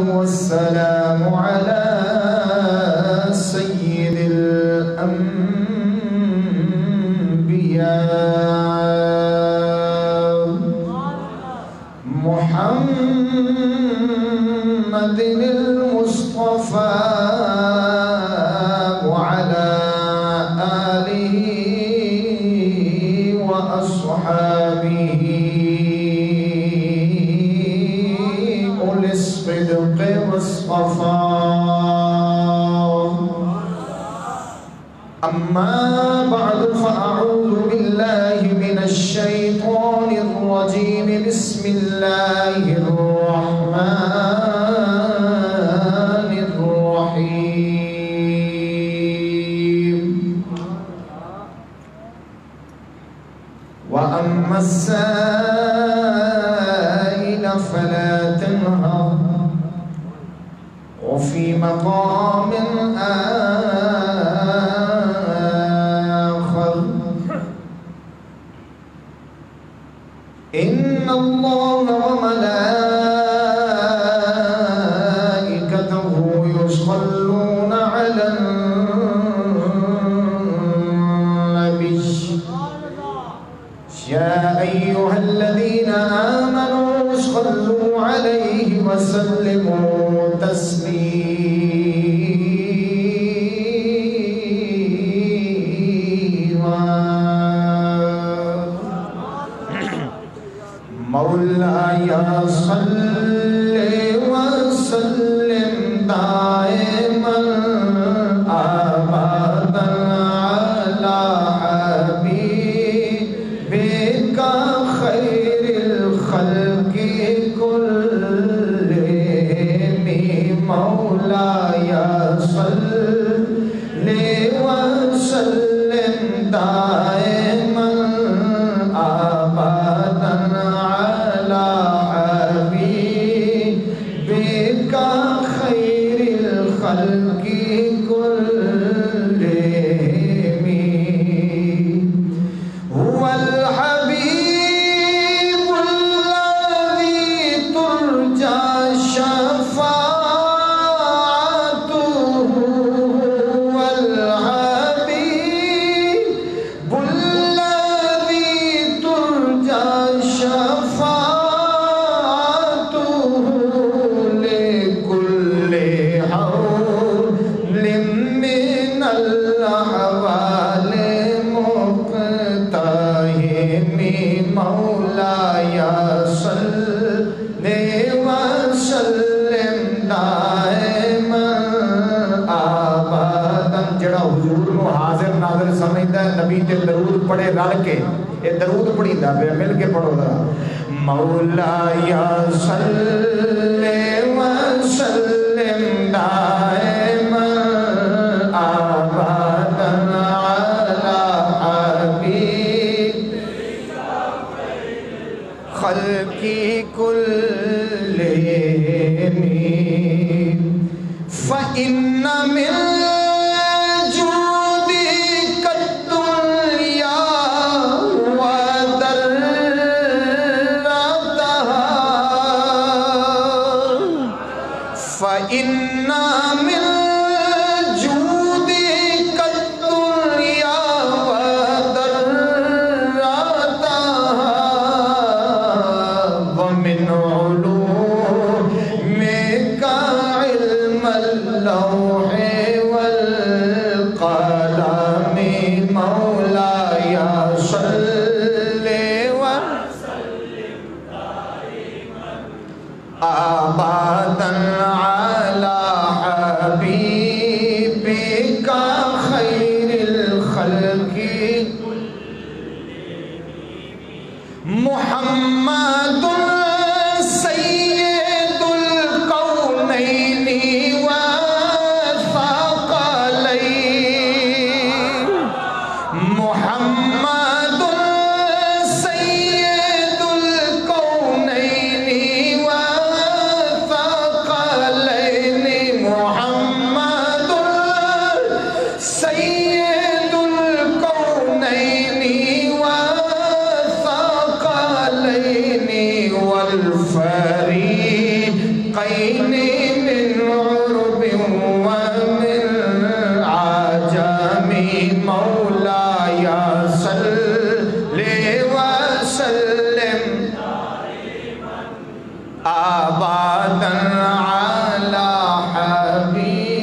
والسلام على سيد الأنبياء محمد المصطفى وعلى آله وأصحابه أولي الصدق والصفاء. أما بعد فأعوذ بالله من الشيطان الرجيم. بسم الله الرحمن الرحيم. وأما السائل فلا تنهر وفي مقام آخر إن الله وملائكته يصلون على النبي يا أيها الذين آمنوا صلوا عليه وسلموا تسليما. مولاي صل وسلم دائما أبدا على حبيبك خير الخلق كلهم. مولاي صل وسلم دائما أبدا على حبيبك خير الخلق كلهم. هو الحبيب الذي ترجى شفاعته. هو الحبيب الذي ترجى شفاعته لكل حول من الأحوال مقتحم. مولاي صل وسلم دائما ابدا. جڑا حضور نو حاضر ناظر سمجھدا ہے نبی تے درود پڑھے رل کے اے درود پڑھیندا پیا مل کے پڑھو ذرا. مولاي صل وسلم دائما ابدا على حبيبك خلق كلهم. فإن من جودك الدنيا وذرتها. فإن من جودك الدنيا وذرتها ومن علومك علم اللوح والقلم. مولاي صل وسلم دائما أبدا على حبيبك خير الخلق محمد سيد الكونين والثقلين. محمد سيد الكونين والثقلين. محمد آبادا علی حبیبک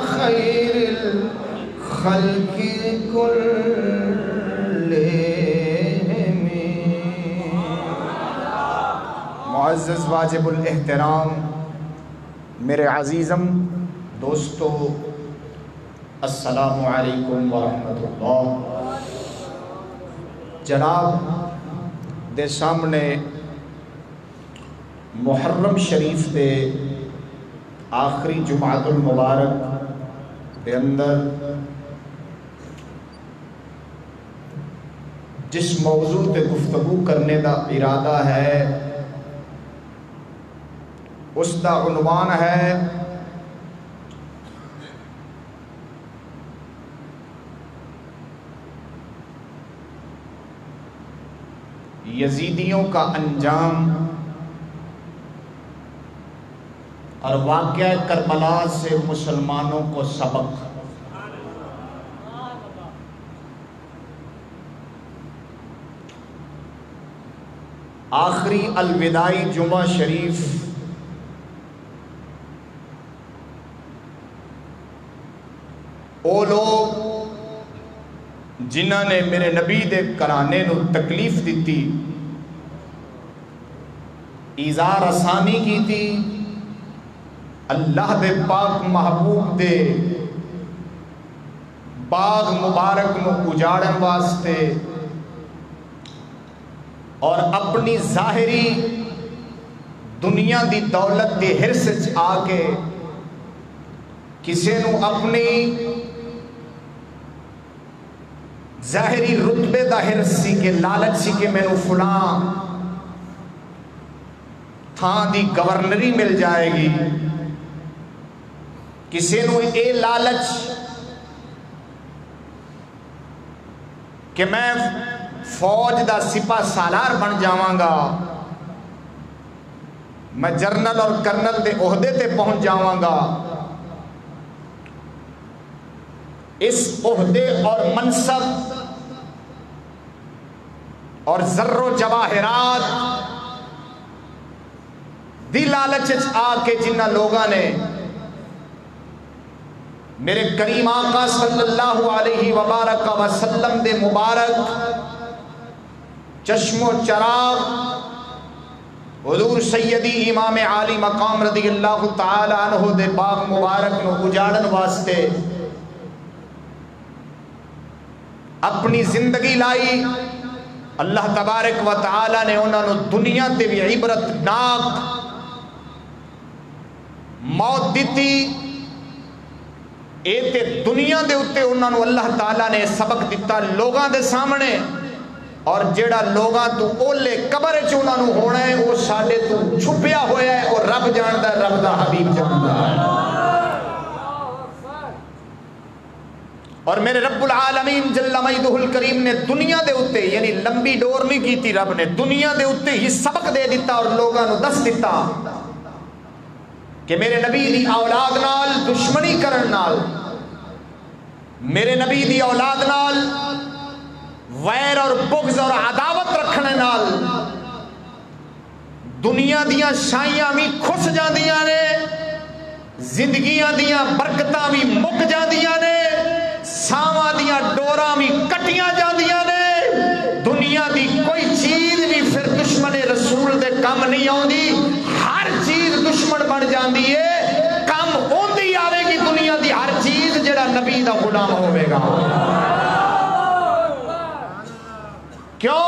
خیر الخلق کلہم۔ معزز واجب الاحترام میرے عزیزم دوستو، السلام علیکم ورحمۃ اللہ۔ جناب دے سامنے محرم شریف دے آخری جمعۃ المبارک دے اندر جس موضوع تے گفتگو کرنے دا ارادہ ہے اس دا عنوان ہے یزیدیوں کا انجام اور واقعہ کربلا سے مسلمانوں کو سبق۔ آخری الوداعی جمعہ شریف او لوگ جنہاں نے میرے نبی دے کرانے نو تکلیف دیتی، ایذا رسانی کی تھی، اللہ دے پاک محبوب دے باغ مبارک نو اجاڑن واسطے اور اپنی ظاہری دنیا دی دولت دی حرص آ کے کسی نو اپنی ظاہری رتبے دا حرص سی کہ لالچ سی کہ میں نو فلاں تھاں دی گورنری مل جائے گی، کسی نو اے لالچ کہ میں فوج دا سپہ سالار بن جاواں گا، میں جرنل اور کرنل دے عہدے تے پہنچ جاواں گا۔ اس عہدے اور منصب اور زر و جواہرات دی لالچ آ کے جنہ لوگاں نے میرے کریم آقا صلی اللہ علیہ وبارک وسلم دے مبارک چشم و چراغ حضور سیدی امام عالی مقام رضی اللہ تعالی عنہ دے باغ مبارک نو اجاڑن واسطے اپنی زندگی لائی، اللہ تبارک و تعالی نے انہوں نے دنیا تے بھی عبرت ناک موت دیتی۔ اے تے دنیا دے اتے انہوں نے اللہ تعالی نے سبق دیتا لوگاں دے سامنے، اور جیڑا لوگاں تو اولے قبر چونہوں نے ہونا ہے وہ ساڑے تو چھپیا ہویا ہے، اور رب جاندہ ہے، رب دا حبیب جاندہ ہے۔ اور میرے رب العالمین جل مجدہ الکریم نے دنیا دے اتے یعنی لمبی ڈور نہیں کی تھی، رب نے دنیا دے اتے ہی سبق دے دیتا اور لوگاں نو دس دیتا کہ میرے نبی دی اولاد نال دشمنی کرن نال، میرے نبی دی اولاد نال ویر اور بغض اور عداوت رکھنے نال دنیا دیاں شائیاں بھی کھس جاندیاں نے، زندگیاں دیاں برکتاں بھی مک جاندیاں نے، ساواں دیاں ڈوراں بھی کٹیاں جاندیاں نے، دنیا دی کوئی چیز بھی پھر دشمن رسول دے کم نہیں آوندی، ہر چیز دشمن بن جاندی ہے، کم ہوندی آوے گی دنیا دی ہر چیز جڑا نبی دا غلام ہوے گا۔ کیوں؟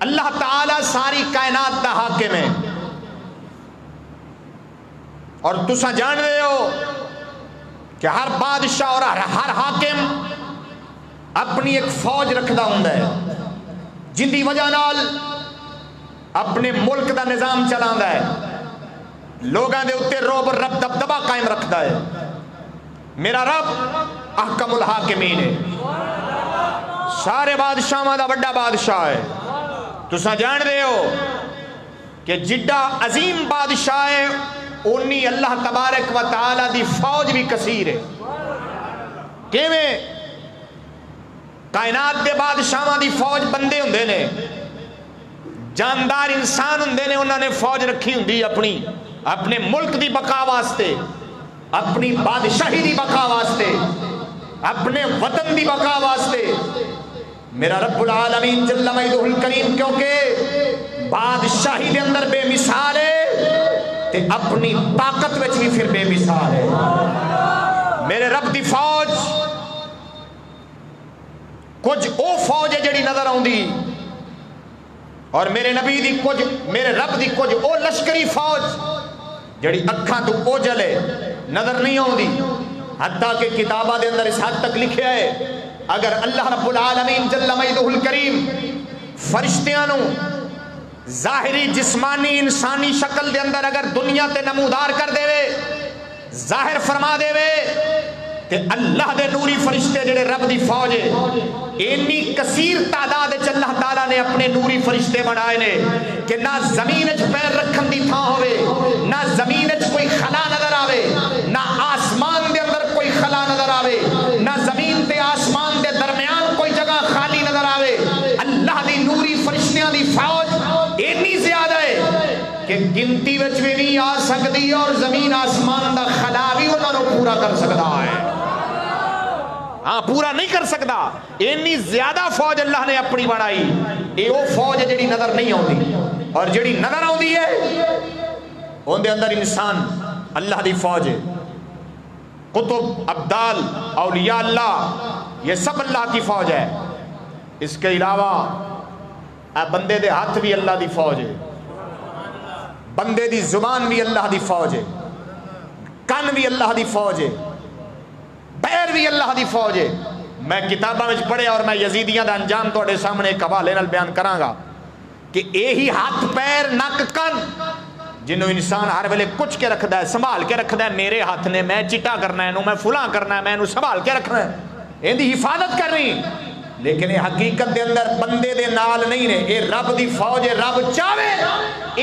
اللہ تعالی ساری کائنات دا حاکم ہے، اور تسا جان رہے ہو کہ ہر بادشاہ اور ہر حاکم اپنی ایک فوج رکھدا ہوندا ہے جن دی وجہ نال اپنے ملک دا نظام چلاندا ہے، لوگاں دے اتے روب رب دبدبا قائم رکھدا ہے۔ میرا رب احکم الحاکمین ہے، سارے بادشاہاں دا بڑا بادشاہ ہے۔ تسا جان رہے ہو کہ جڈا عظیم بادشاہ ہے انی اللہ تبارک و تعالی دی فوج بھی کثیر ہے۔ کیویں؟ کائنات دے بادشاہاں دی فوج بندے ہوندے نے، جاندار انسان ہوندے نے انہوں نے فوج رکھی ہوندی اپنے ملک دی بقا واسطے، اپنی بادشاہی دی بقا واسطے، اپنے وطن دی بقا واسطے۔ میرا رب العالمین جل مجدہ الکریم کیونکہ بادشاہی دے اندر بے مثال ہے تے اپنی طاقت وچ بھی پھر بے مثال ہے۔ میرے رب دی فوج کچھ او فوج ہے جڑی نظر آؤندی، اور میرے نبی دی کچھ، میرے رب دی کچھ او لشکری فوج جڑی اکھاں تو اوجل ہے، نظر نہیں آؤندی۔ حتیٰ کہ کتابہ دے اندر اس حد تک لکھیا ہے اگر اللہ رب العالمین جل مجدہ الکریم فرشتیاں نو ظاہری جسمانی انسانی شکل دے اندر اگر دنیا تے نمودار کر دے وے، ظاہر فرما دے وے، تے اللہ دے نوری فرشتے جڑے رب دی فوج ہے، اینی کثیر تعداد وچ اللہ تعالیٰ نے اپنے نوری فرشتے بنائے نے کہ نہ زمین وچ پیر رکھن دی تھاں ہوئے، نہ زمین وچ کوئی خلا نظر آوے، نہ آسمان دے اندر کوئی خلا نظر آوے، نہ زمین تے آسمان دے درمیان کوئی جگہ خالی نظر آوے۔ اللہ دی نوری فرشتیاں دی فوج اینی زیادہ ہے کہ گنتی وچ بھی نہیں آ سکتی، اور زمین آسمان دا خلا بھی انہوں نے پورا کر سکتا ہے، ہاں پورا نہیں کر سکتا۔ اینی زیادہ فوج اللہ نے اپنی بنائی۔ اے وہ فوج ہے جڑی نظر نہیں آتی، اور جڑی نظر آتی ہے ان دے اندر انسان اللہ دی فوج ہے، قطب، ابدال، اولیاء اللہ، یہ سب اللہ کی فوج ہے۔ اس کے علاوہ بندے دے ہاتھ بھی اللہ دی فوج ہے، بندے دی زبان بھی اللہ دی فوج ہے، کن بھی اللہ دی فوج ہے، پیر بھی اللہ دی فوج ہے۔ میں کتاباں میں پڑھے اور میں یزیدیاں دا انجام تواڈے سامنے ایک حوالے نال بیان کراں گا کہ یہی ہاتھ پیر نک کن جنہوں انسان ہر ویلے کچھ کے رکھدا ہے، سنبھال کے رکھدا ہے، میرے ہاتھ نے میں چٹا کرنا ہے، میں فلاں کرنا ہے، میں انہوں سنبھال کے رکھنا ہے، ان دی حفاظت کرنی، لیکن یہ حقیقت دے اندر بندے دے نال نہیں نے، یہ رب دی فوج ہے۔ رب چاہے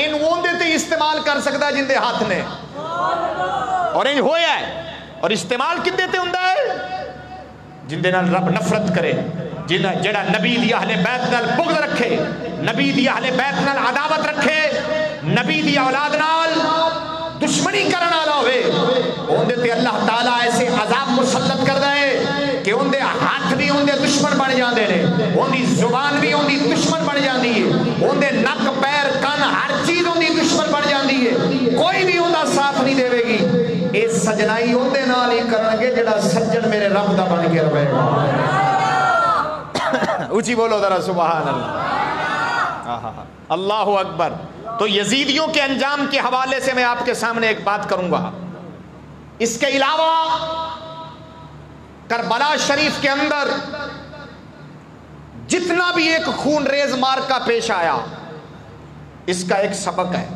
ان ووندے تے استعمال کر سکتا ہے جن دے ہاتھ نے، اور انج ہویا ہے۔ اور استعمال کدے تے ہوندا ہے؟ جن دے نال رب نفرت کرے، جڑا نبی دی اہل بیت نال بغض رکھے، نبی دی اہل بیت نال عداوت رکھے، نبی دی اولاد نال دشمنی کرن والا ہوئے، اون دے تے اللہ تعالیٰ ایسے عذاب مسلط کردا ہے کہ اون دے ہاتھ بھی اون دے دشمن بن جاندے نے، اون دی زبان بھی اون دی دشمن بن جاندی ہے، اون دے نک پیر کن ہر چیز اون دی دشمن بن جاندی ہے، کوئی بھی اون دا ساتھ نہیں دے گی۔ اے سجنائی اون دے نال ہی کرن گے جڑا سجن میرے رب دا بن کے رہے گا۔ اونچی بولو ذرا سبحان اللہ، اللہ اکبر۔ تو یزیدیوں کے انجام کے حوالے سے میں آپ کے سامنے ایک بات کروں گا۔ اس کے علاوہ کربلا شریف کے اندر جتنا بھی ایک خون ریز مارکا پیش آیا، اس کا ایک سبق ہے،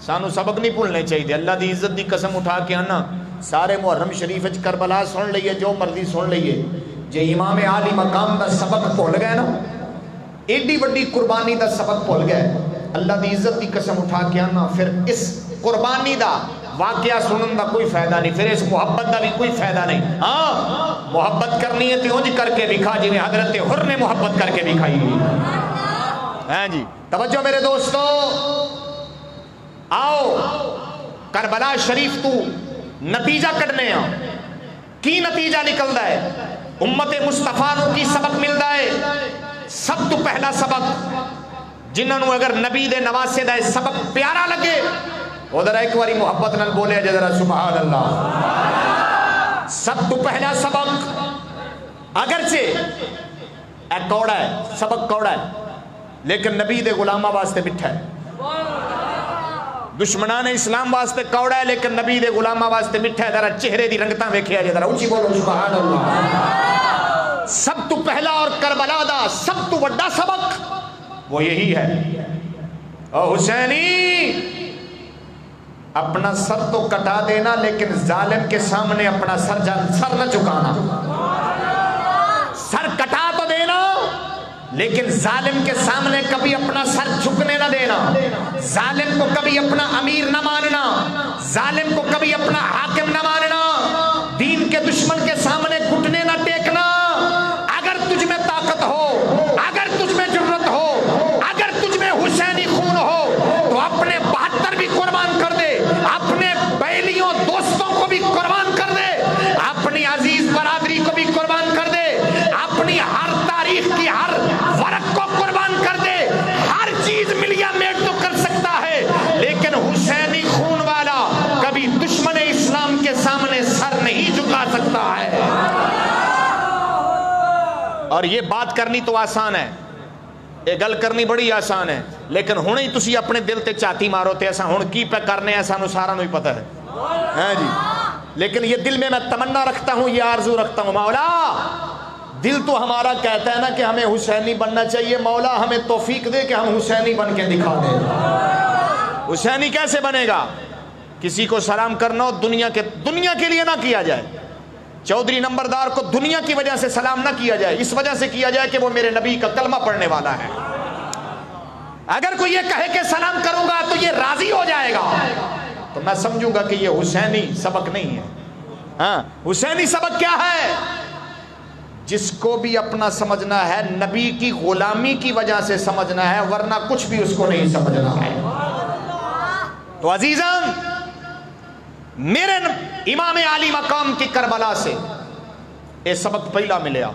سانو سبق نہیں بھولنے چاہیے۔ اللہ دی عزت دی قسم اٹھا کے آنا، سارے محرم شریف کربلا سن لئیے، جو مرضی سن لئیے، جے امام عالی مقام دا سبق بھول گئے نا، ایڈی وڈی قربانی دا سبق بھول گئے، اللہ دی عزت دی قسم اٹھا کے آنا، پھر اس قربانی دا واقعہ سنن دا کوئی فائدہ نہیں، پھر اس محبت دا بھی کوئی فائدہ نہیں۔ ہاں محبت کرنی ہے تو انج کر کے دکھا، جی میں حضرت حر نے محبت کر کے دکھائی۔ ہاں جی توجہ میرے دوستو، آؤ کربلا شریف تو نتیجہ کٹنے ہاں، کی نتیجہ نکلدا ہے؟ امت مصطفیٰ نو کی سبق ملدا ہے؟ سب تو پہلا سبق جنہوں اگر نبی دے نواسے دا سبق پیارا لگے، وہ ذرا ایک باری محبت نال بولے جے ذرا سبحان اللہ۔ سب تو پہلا سبق، اگرچہ اے کوڑا ہے، سبق کوڑا ہے، لیکن نبی دے غلامہ واسطے مٹھا ہے، دشمنان اسلام واسطے کوڑا ہے لیکن نبی دے غلامہ واسطے مٹھا ہے۔ ذرا چہرے دی رنگتاں ویکھیا جے ذرا اونچی بولو سبحان اللہ۔ سب تو پہلا اور کربلا دا سب تو بڑا سبق وہ یہی ہے، او حسینی اپنا سر تو کٹا دینا لیکن ظالم کے سامنے اپنا سر نہ چکانا، سر کٹا تو دینا لیکن ظالم کے سامنے کبھی اپنا سر جھکنے نہ دینا، ظالم کو کبھی اپنا امیر نہ ماننا، ظالم کو کبھی اپنا حاکم نہ ماننا، دین کے دشمن کے سامنے گھٹنے نہ ٹیکنا۔ اگر تجھ میں طاقت ہو، اگر تجھ میں جرت ہو، اگر تجھ میں اور یہ بات کرنی تو آسان ہے, یہ گل کرنی بڑی آسان ہے, لیکن ہوں ہی تسی اپنے دل تے چاتی مارو تے ایسا ہوں کی پہ کرنے ہیں, سانو سارا نو ہی پتہ ہے ہاں جی. لیکن یہ دل میں تمنا رکھتا ہوں, یہ آرزو رکھتا ہوں, مولا دل تو ہمارا کہتا ہے نا کہ ہمیں حسینی بننا چاہیے, مولا ہمیں توفیق دے کہ ہم حسینی بن کے دکھا دیں. حسینی کیسے بنے گا؟ کسی کو سلام کرنا ہو دنیا کے لیے نہ کیا جائے. چودھری نمبردار کو دنیا کی وجہ سے سلام نہ کیا جائے, اس وجہ سے کیا جائے کہ وہ میرے نبی کا کلمہ پڑھنے والا ہے. اگر کوئی یہ کہے کہ سلام کروں گا تو یہ راضی ہو جائے گا, تو میں سمجھوں گا کہ یہ حسینی سبق نہیں ہے. ہاں, حسینی سبق کیا ہے؟ جس کو بھی اپنا سمجھنا ہے نبی کی غلامی کی وجہ سے سمجھنا ہے, ورنہ کچھ بھی اس کو نہیں سمجھنا ہے. تو عزیزان, میرے امام عالی مقام کی کربلا سے یہ سبق پہلا ملیا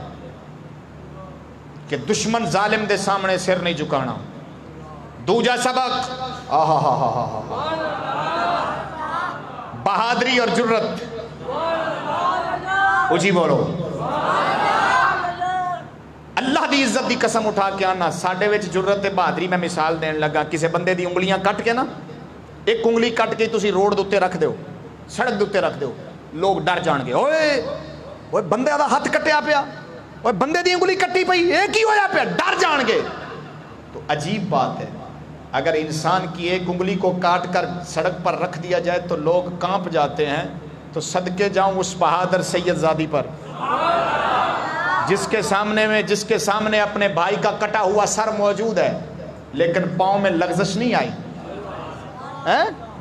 کہ دشمن ظالم دے سامنے سر نہیں جھکانا. دوجا سبق بہادری اور جرت. اجی بولو اللہ دی عزت دی قسم اٹھا کے آنا, ساڈے وچ جرت تے بہادری. میں مثال دین لگا, کسے بندے دی انگلیاں کٹ کے نا, ایک انگلی کٹ کے تسی روڈ دے اوتے رکھ دیو, سڑک دے اوتے رکھ دیو, لوگ ڈر جان گے, اوئے بندے دا ہاتھ کٹیا پیا, اوئے بندے دی انگلی کٹی پئی, ایک ہی ہویا پیا, ڈر جان گے. تو عجیب بات ہے, اگر انسان کی ایک انگلی کو کاٹ کر سڑک پر رکھ دیا جائے تو لوگ کانپ جاتے ہیں. تو صدقے جاؤں اس بہادر سید زادی پر جس کے سامنے اپنے بھائی کا کٹا ہوا سر موجود ہے, لیکن پاؤں میں لغزش نہیں آئی.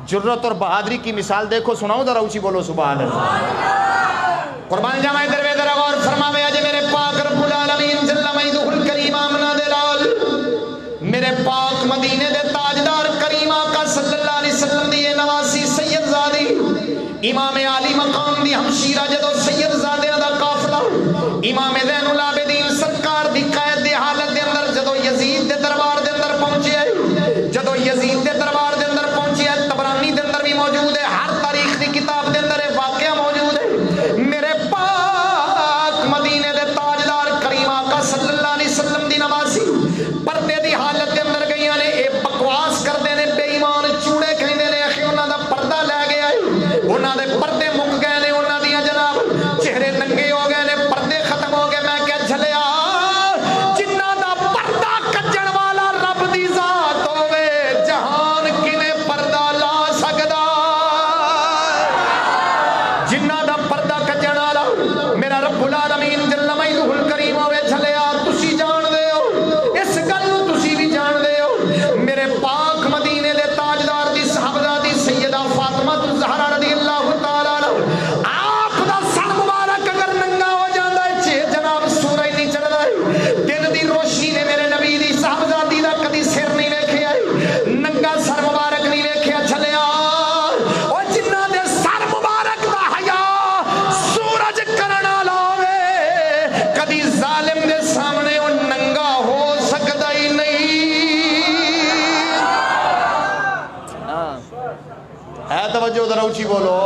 جرت اور بہادری کی مثال دیکھو, سناؤ ذرا اونچی بولو سبحان اللہ. قربان جاواں ادھر وے ذرا غور فرماوے, اج میرے پاک رب العالمین جل مجدہ الکریم آمنہ دے لال میرے پاک مدینے دے تاجدار کریم آقا صلی اللہ علیہ وسلم دی نواسی سید زادی امام عالی مقام دی ہمشیرہ جدو سید زادیاں دا قافلہ امام زین العابدین سرکار دی قید دی حالت دے اندر جدو یزید دے دربار دے اندر پہنچے, جدو یزید دے دربار دے اندر پہنچے, تبرانی دے اندر بھی موجود ہے, ہر تاریخ دی کتاب دے اندر واقعہ موجود ہے. میرے پاک مدینے دے تاجدار کریم آقا صلی اللہ علیہ وسلم دی نواسی پردے دی حالت دے اندر گئیاں نے, اے بکواس کردے نے, بے ایمان چوڑے کہندے نے, اخی انہاں دا پردہ لے گیا ہے, انہاں دے پردے مک گئے نے, انہاں دیاں جناب چہرے ننگے ہو گئے نے, پردے ختم ہو گئے. میں کیا جھلیا جنہاں دا پردہ کجن والا رب دی ذات ہوے, جہان کنے پردہ لا سکدا, جنہاں دا پردہ کجن والا میرا رب العالمین جل مجدہ الکریم ہوے. جھلیا تسی جان دے ہو اس گل نو, تسی بھی جان دے ہو, میرے پاک مدینے دے تاجدار دی صاحبزادی سیدہ فاطمہ الزہرا رضی اللہ تعالی عنہا, آپ دا سر مبارک اگر ننگا ہو جاندا ہے, جناب سورج نہیں چڑھدا ہے, دن دی روشنی نے میرے نبی دی صاحبزادی دا کدی سر نہیں ویکھیا, ننگا سر مبارک نہیں ویکھیا. چلیا او جنہاں دے سر مبارک دا حیا سورج کرن والا ہوے, کدی ظالم دے سامنے او ننگا ہو سکدا ہی نہیں. ہے توجہ ذرا اونچی بولو.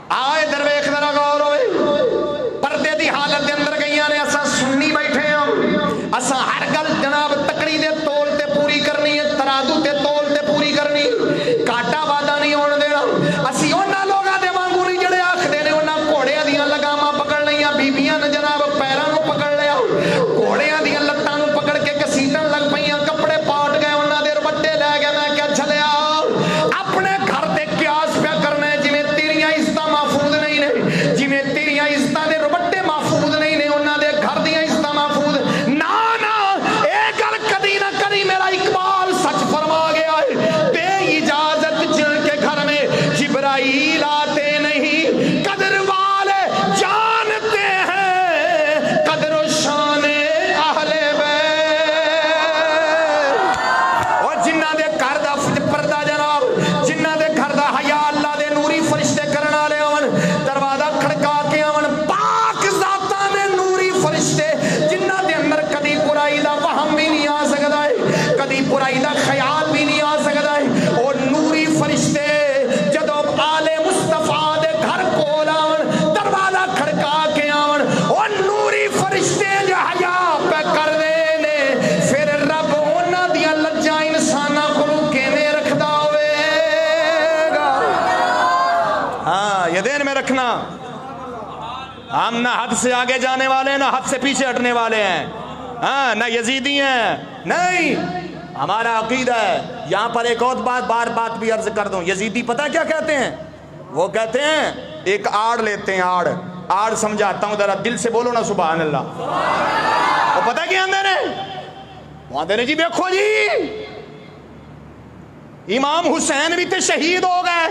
آئے درویش ذرا غور ہوئے, پردے دی حالت دے اندر گئیاں نے, اساں سنی بیٹھے ہاں, اساں ہر گل جناب تکڑی دے تول تے پوری کرنی ہے, ترازو تے تول تے پوری کرنی, کاٹا وعدہ نہیں ہون دینا. اسی انہاں لوگاں دے وانگو نہیں جڑے آکھدے نے انہاں گھوڑیاں دیاں لگاماں پکڑ لیاں, بیبییاں نے جناب پیراں نوں پکڑ لیا, گھوڑیاں دیاں لتاں نوں پکڑ کے گھسیٹن لگ پئیاں, کپڑے پاٹ گئے, انہاں دے ربٹے لے گئے. میں کیا جھلیا اپنے گھر تے قیاس پیا کرنے, جویں ہم نہ حد سے آگے جانے والے ہیں نہ حد سے پیچھے ہٹنے والے ہیں، ہاں نہ یزیدی ہیں، نہیں، ہمارا عقیدہ ہے۔ یہاں پر ایک اور بات بھی عرض کر دوں، یزیدی پتہ کیا کہتے ہیں؟ وہ کہتے ہیں ایک آڑ لیتے ہیں، آڑ سمجھاتا ہوں، ذرا دل سے بولو نا سبحان اللہ۔ وہ پتہ کیا اندر ہے؟ وہ اندر ہے جی دیکھو جی امام حسین بھی تے شہید ہو گئے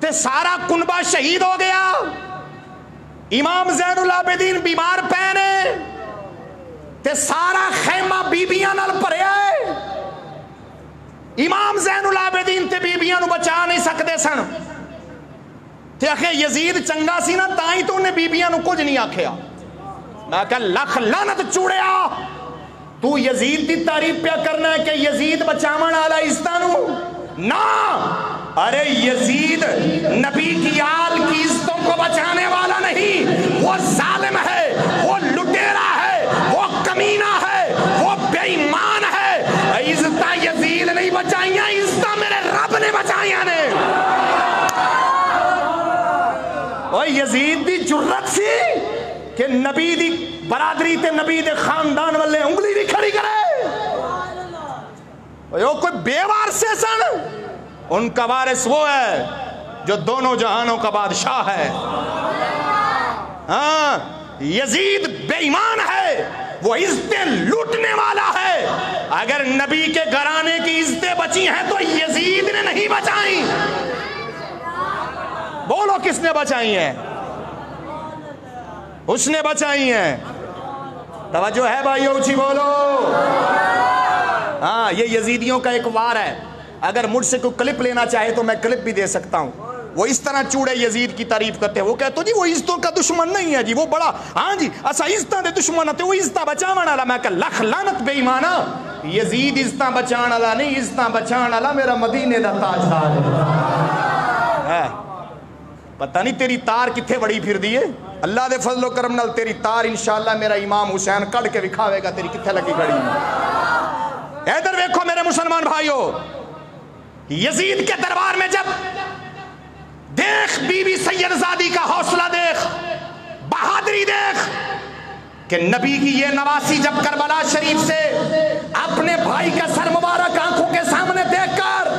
تے سارا کنبہ شہید ہو گیا، امام زین العابدین بیمار پے نے تے سارا خیمہ بیبیاں نال بھریا ہے، امام زین العابدین تے بیبیاں نو بچا نہیں سکتے سن تے آخے یزید چنگا سی نا تائیں تو انہیں بیبیاں نو کچھ نہیں آکھیا۔ میں کہا لکھ لعنت چوڑیا، تو یزید دی تعریف پیا کرنا ہے کہ یزید بچاون والا عزتاں نہ، ارے یزید نبی کی آل کی عزتوں کو بچانے والا نہیں، وہ ظالم ہے، وہ لٹیرا ہے، وہ کمینہ ہے، وہ بے ایمان ہے۔ عزتاں یزید نہیں بچائیاں، عزتاں میرے رب نے بچائیاں نے۔ اور یزید دی جرت سی کہ نبی دی برادری تے نبی دے خاندان والے انگلی بھی کھڑی کرے، وہ کوئی بے وارث سن، ان کا وارث وہ ہے جو دونوں جہانوں کا بادشاہ ہے۔ ہاں یزید بے ایمان ہے، وہ عزتیں لوٹنے والا ہے۔ اگر نبی کے گھرانے کی عزتیں بچی ہیں تو یزید نے نہیں بچائیں۔ بولو کس نے بچائی ہیں؟ اس نے بچائی ہیں۔ توجہ ہے بھائیو، اونچی بولو۔ ہاں یہ یزیدیوں کا ایک وار ہے، اگر مجھ سے کوئی کلپ لینا چاہے تو میں کلپ بھی دے سکتا ہوں۔ وہ اس طرح چوڑے یزید کی تعریف کرتے ہیں، وہ کہتے جی وہ عزتوں کا دشمن نہیں ہے جی، وہ بڑا ہاں جی اسا عزتاں دے دشمن ہے، وہ عزتاں بچاون والا۔ میں کہ لکھ لعنت بے ایمانا، یزید عزتاں بچان والا نہیں، عزتاں بچان والا میرا مدینے دا تاجدار ہے۔ پتہ نہیں تیری تار کتھے بڑی پھر دی ہے، اللہ دے فضل و کرم نال تیری تار انشاءاللہ میرا امام حسین کڑ کے دکھاوے گا تیری کتھے لگی کھڑی ہے۔ ادھر دیکھو میرے مسلمان بھائیو، یزید کے دربار میں جب دیکھ بی بی سید زادی کا حوصلہ دیکھ، بہادری دیکھ کہ نبی کی یہ نواسی جب کربلا شریف سے اپنے بھائی کا سر مبارک آنکھوں کے سامنے دیکھ کر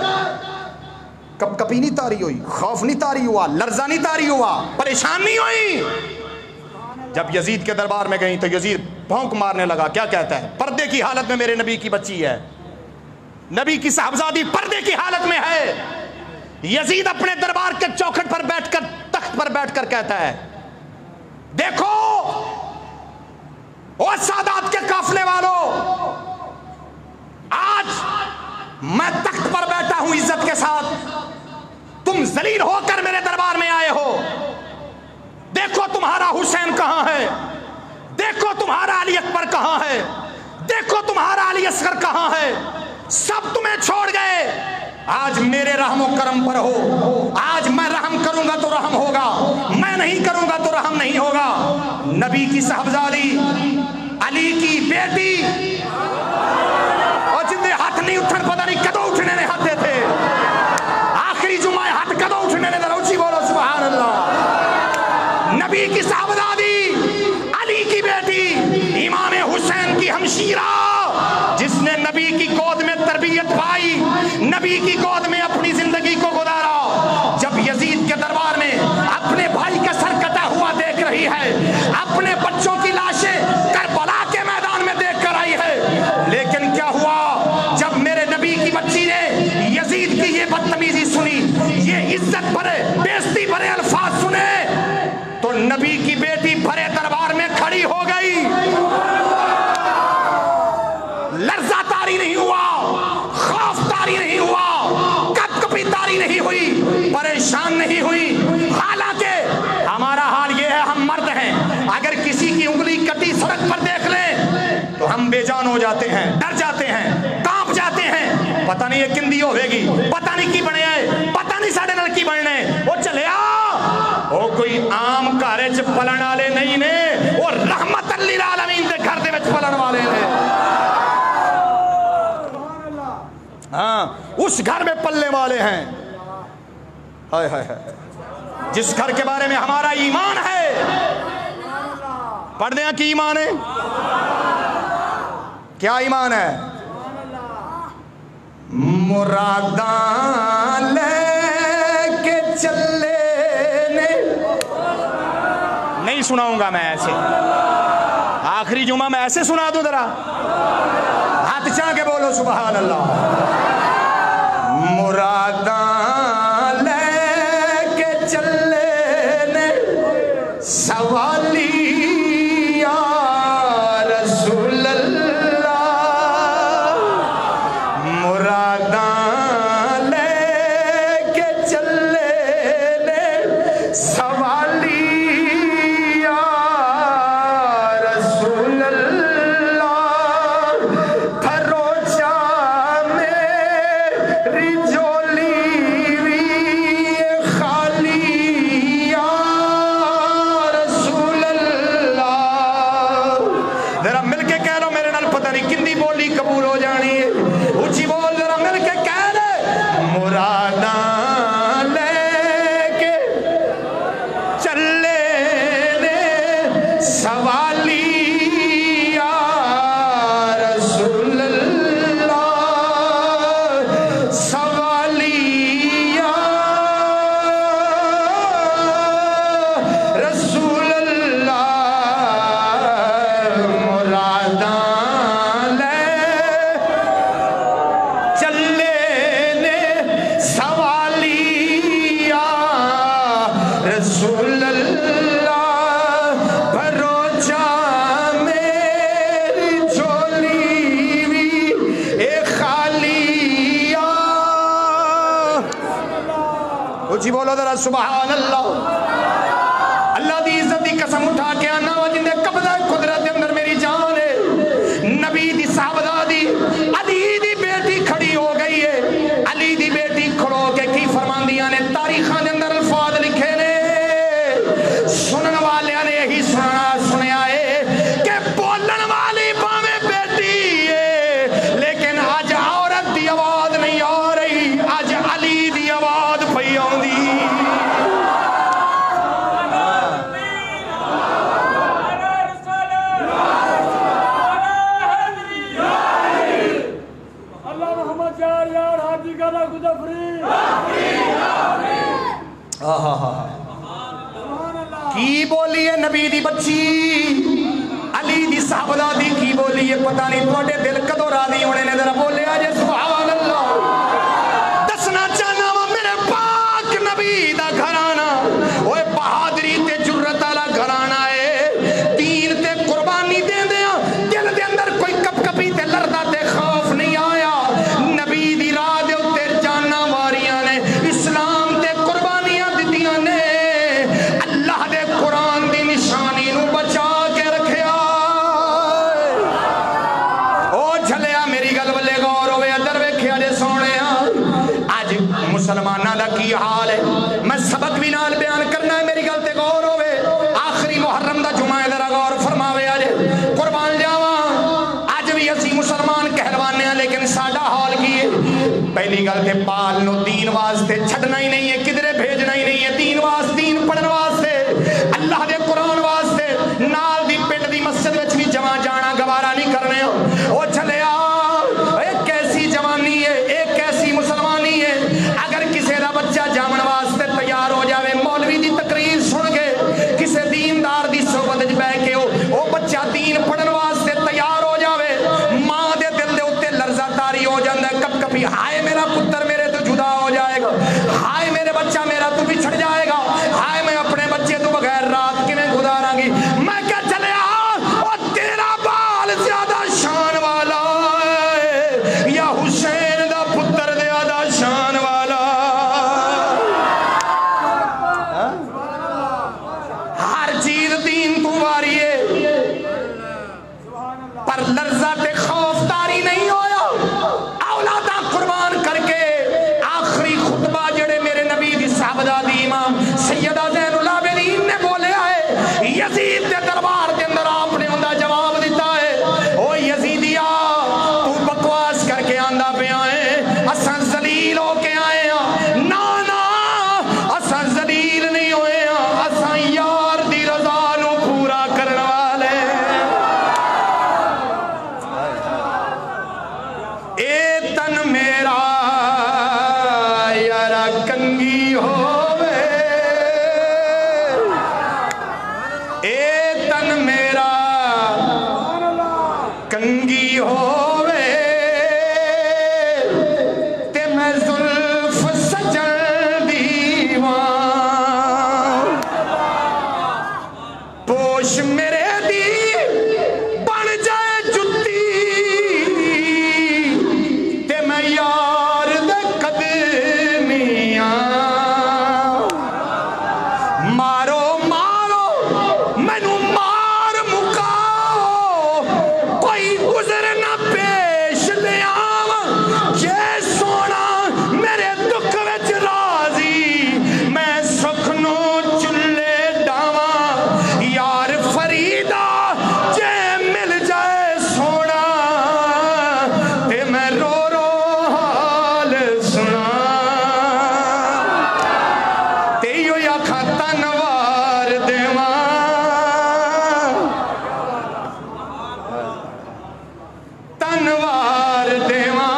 کب کپی نہیں تاری ہوئی، خوف نہیں تاری ہوا، لرزہ نہیں تاری ہوا، پریشان نہیں ہوئی۔ جب یزید کے دربار میں گئی تو یزید بھونک مارنے لگا، کیا کہتا ہے؟ پردے کی حالت میں میرے نبی کی بچی ہے، نبی کی صاحبزادی پردے کی حالت میں ہے۔ یزید اپنے دربار کے چوکھٹ پر بیٹھ کر، تخت پر بیٹھ کر کہتا ہے دیکھو او سادات کے قافلے والوں، آج میں تخت پر بیٹھا ہوں عزت کے ساتھ، تم ذلیل ہو کر میرے دربار میں آئے ہو، دیکھو تمہارا حسین کہاں ہے، دیکھو تمہارا علی اکبر کہاں ہے، دیکھو تمہارا علی اصغر کہاں ہے، سب تمہیں چھوڑ گئے، آج میرے رحم و کرم پر ہو، آج میں رحم کروں گا تو رحم ہوگا، میں نہیں کروں گا تو رحم نہیں ہوگا۔ نبی کی صاحبزادی، علی کی بیٹی، اور جن دے ہاتھ نہیں اٹھن پتہ نہیں کدو اٹھنے نے ہاتھے تھے، آخری جمعہ ہاتھ کدو اٹھنے نے، ذرا اونچی بولو سبحان اللہ۔ نبی کی صاحبزادی، علی کی بیٹی، امام حسین کی ہمشیرہ، جس نے نبی کی گود میں تربیت پائی، نبی کی گود میں اپنی زندگی کو گزارا، جب یزید کے دربار میں اپنے بھائی کا سر کٹا ہوا دیکھ رہی ہے، اپنے بچوں کی لاشیں کربلا کے میدان میں دیکھ کر آئی ہے، لیکن کیا ہوا جب میرے نبی کی بچی نے یزید کی یہ بدتمیزی سنی، یہ عزت بھرے بےزتی بھرے الفاظ سنے، تو نبی کی بیٹی بھرے دربار میں کھڑی ہو گئی، لرزہ تاری نہیں ہوا، خوف تاری نہیں ہوا، کپ کپی تاری نہیں ہوئی، پریشان نہیں ہوئی۔ حالانکہ ہمارا حال یہ ہے، ہم مرد ہیں، اگر کسی کی انگلی کٹی سڑک پر دیکھ لیں تو ہم بے جان ہو جاتے ہیں، ڈر جاتے ہیں، کانپ جاتے ہیں، پتہ نہیں یہ کندی ہوئے گی، پتہ نہیں کی بنے ہے، پتہ نہیں ساڑھے نل کی بننے، وہ چلے وہ کوئی عام گھر وچ پلن والے نہیں نے، وہ رحمت للعالمین دے گھر دے وچ پلن والے نے۔ ہاں اس گھر میں پلنے والے ہیں۔ ہائے ہائے ہائے، جس گھر کے بارے میں ہمارا ایمان ہے، پڑھ دیں کہ ایمان ہے، کیا ایمان ہے؟ مراداں لے کے چلے نے، نہیں سناؤں گا میں ایسے، آخری جمعہ میں ایسے سنا دوں ذرا، ہاتھ چاہ کے بولو سبحان اللہ۔ مراداں لے کے چلے نے سوالی یا رسول اللہ، مراداں لے کے چلے نے سوالی یا رسول اللہ، پھروچا میری جولی وی خالی یا رسول اللہ۔ ذرا مل کے کہہ لو میرے نال، پتہ نہیں کندی بولی قبول ہو جانی ہے، اونچی بول ذرا مل کے کہہ لے۔ مراداں لے کے چلے نے سوالی یا رسول اللہ، سوالی یا رسول اللہ، مراداں لے چلے نے سوالی یا رسول اللہ، بھروچا میری جھولی وی اے خالی یا، اونچی بولو ذرا سبحان اللہ۔ اللہ دی عزت دی قسم اٹھا کے آنا وا جن دے قبضہ قدرت دے اندر میری جان ہے، نبی دی صاحبزادی علی دی بیٹی کھڑی ہو گئی ہے، علی دی بیٹی کھڑو کے کی فرماندیاں نے، تاریخاں دے اندر الفاظ لکھے نے، سنن والیاں نے یہی سنیا ہے کہ بولن والی باویں بیٹی ہے لیکن اج عورت دی آواز نہیں آ رہی، اج علی دی آواز پئی آوندی۔ کی بولی ہے نبی دی بچی، علی دی صاحبزادی کی بولی ہے، پتہ نہیں تواڈے دل کدوں راضی ہونے نے، ذرا بولیا جے سبحان اللہ۔ دسنا چاہنا وا میرے پاک نبی دا گھرانہ، اوے بہادری تے جرت والا گھرانہ ہے، دین تے قربانی دیندیاں دل دے اندر کوئی کپ کپی تے لرزا تے خوف نہیں آیا، نبی دی راہ دے اوتے جاناں واریاں نے، اسلام تے قربانیاں دتیاں نے، اللہ دے قرآن دی نشانی نو بچا کے رکھیا۔ او جھلیا میری گل والے غور ہوئے، ادھر ویکھیا جے سونے اج مسلماناں دا کی حال ہے، میں سبق بھی نال بیان کرنا ہے، میری گل تے غور ہوئے، آخری محرم دا جمعہ ہے، ذرا غور فرماوے اج قربان جاواں، اج بھی اسی مسلمان کہلوانے ہیں لیکن ساڈا حال کی ہے؟ پہلی گل تے پال نو دین واسطے چھڈنا ہی نہیں ہے، کدھرے بھیجنا ہی نہیں ہے، دین واسطے، دین پڑھن واسطے، اللہ دے قرآن واسطے، نال دی پنڈ دی مسجد وچ بھی جمع جانا گوارا نہیں کرنے۔ او چلیا ایک ایسی جوانی ہے، ایک ایسی مسلمانی ہے، اگر کسی دا بچہ جامن واسطے تیار ہو جاوے، مولوی دی تقریر سن کے کسی دیندار دی صحبت وچ بیٹھ کے او بچہ دین پڑھن واسطے تیار ہو جاوے، ماں دے دل دے اوتے لرزہ تاری ہو جاندا ہے، کب کبھی ہائے میرا پتر میرے تو جدا ہو جائے گا، ہائے میرے بچہ میرا تو بچھڑ جائے گا، ہائے میں اپنے بچے تو بغیر رات کیویں گزاراں گی۔ میں کیا چلیا او تیرا بال زیادہ شان والا ہے یا حسین دا پتر زیادہ شان والا؟ ہر چیز دین تو واری ہے، پر لرزہ تے خوف تاری نہیں ہویا، اولاداں قربان کر کے تن میرا یارا کنگی ہووے اے تن میرا کنگی ہووے تے میں زلف سجن دیوان پوش میرے دی بن جائے جتی تے میں یار دے قدمیاں مارو مارو مینوں مار مکاؤ کوئی گزر نہ پیش لے آواں جے سونا میرے دکھ وچ راضی میں سکھ نو چلے ڈاواں یار فریدا جے مل جائے سونا تے میں رو رو حال سنا تے یو یا کھاتا نوار دیواں تنوار دیواں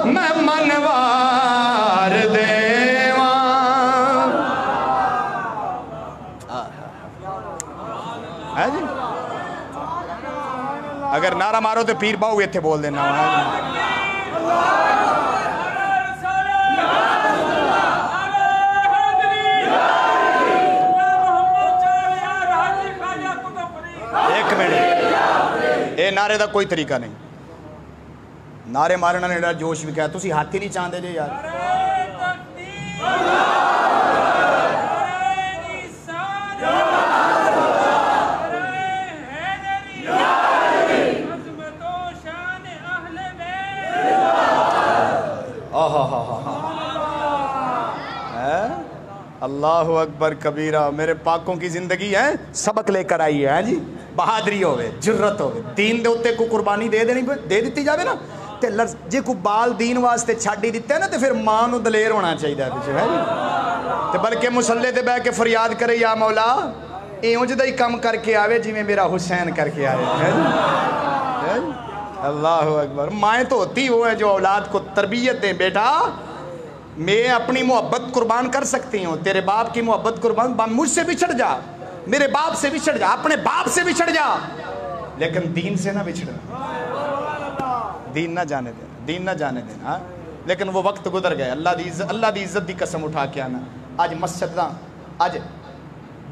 میں منوار دیواں ہے جی اگر نعرہ مارو تو پیر باؤ ایتھے بول دینا ایک منٹ اے نعرے دا کوئی طریقہ نہیں نعرے مارنا نے جوش بھی کیا تسی ہاتھ ہی نہیں چاندے جے یار اللہ اکبر کبیرہ میرے پاکوں کی زندگی ہے سبق لے کر آئی ہے جی بہادری ہوئے جرت ہوئے دین دے اتے کو قربانی دے دیتی جاوے نا تے جے کو بال دین واسطے چھاڑی دیتے ہیں نا تے پھر ماں نو دلیر ہونا چاہیے ہے جی تے بلکہ مسلح تے بہ کے فریاد کرے یا مولا ایوں جدہ ہی کم کر کے آوے جی میں میرا حسین کر کے آوے ہے جی اللہ اکبر مائیں تو ہوتی وہ ہیں جو اولاد کو تربیت دیں بیٹا میں اپنی محبت قربان کر سکتی ہوں تیرے باپ کی محبت قربان مجھ سے بچھڑ جا میرے باپ سے بچھڑ جا اپنے باپ سے بچھڑ جا لیکن دین سے نہ بچھڑا دین نہ جانے دینا دین نہ جانے دینا لیکن وہ وقت گزر گئے اللہ دی عزت دی قسم اٹھا کے آنا آج مسجد آج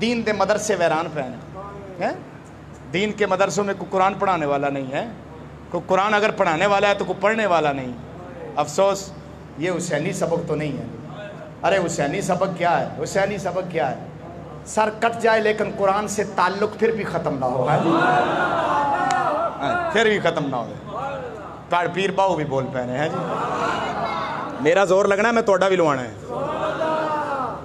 دین دے مدرسے ویران پہنے دین کے مدرسوں میں کوئی قرآن پڑھانے والا نہیں ہے کوئی قرآن اگر پڑھانے والا ہے تو کوئی پڑھنے والا نہیں افسوس یہ حسینی سبق تو نہیں ہے ارے حسینی سبق کیا ہے حسینی سبق کیا ہے سر کٹ جائے لیکن قرآن سے تعلق پھر بھی ختم نہ ہو پھر بھی ختم نہ ہو پیر باؤ بھی بول پہنے ہیں جی میرا زور لگنا ہے میں توڑا بھی لوانا ہے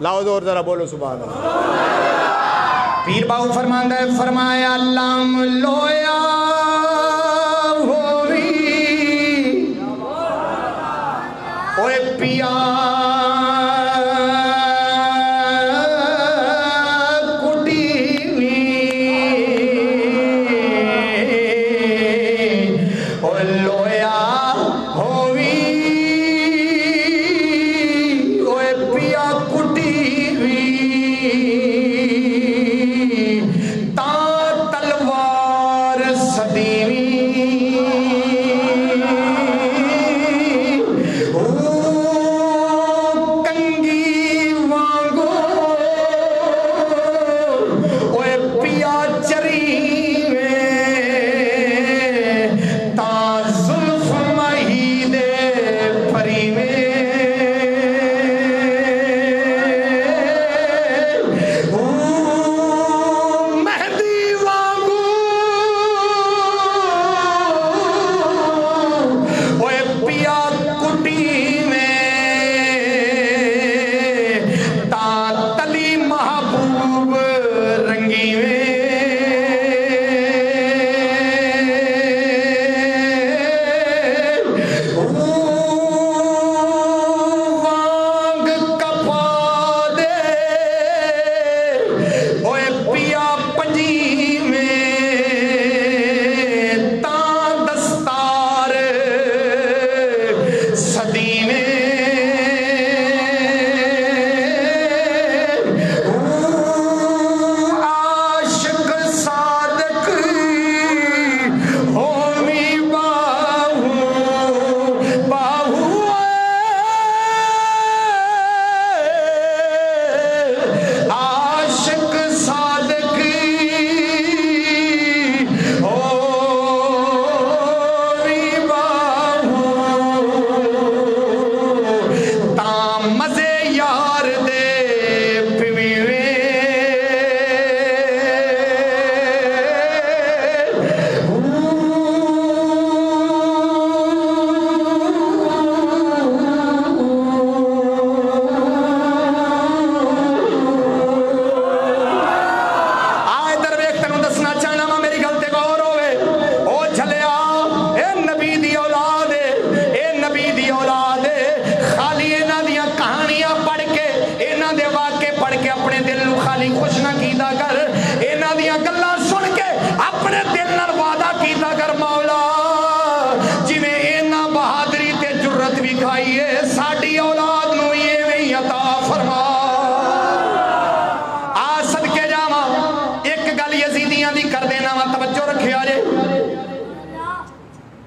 لاؤ زور ذرا بولو سبحان اللہ پیر باؤ فرماندہ ہے فرمایا لام لویا اوے پیا کٹیوی اوے لویا ہووی اوے پیا کٹیوی تا تلوار سدیوی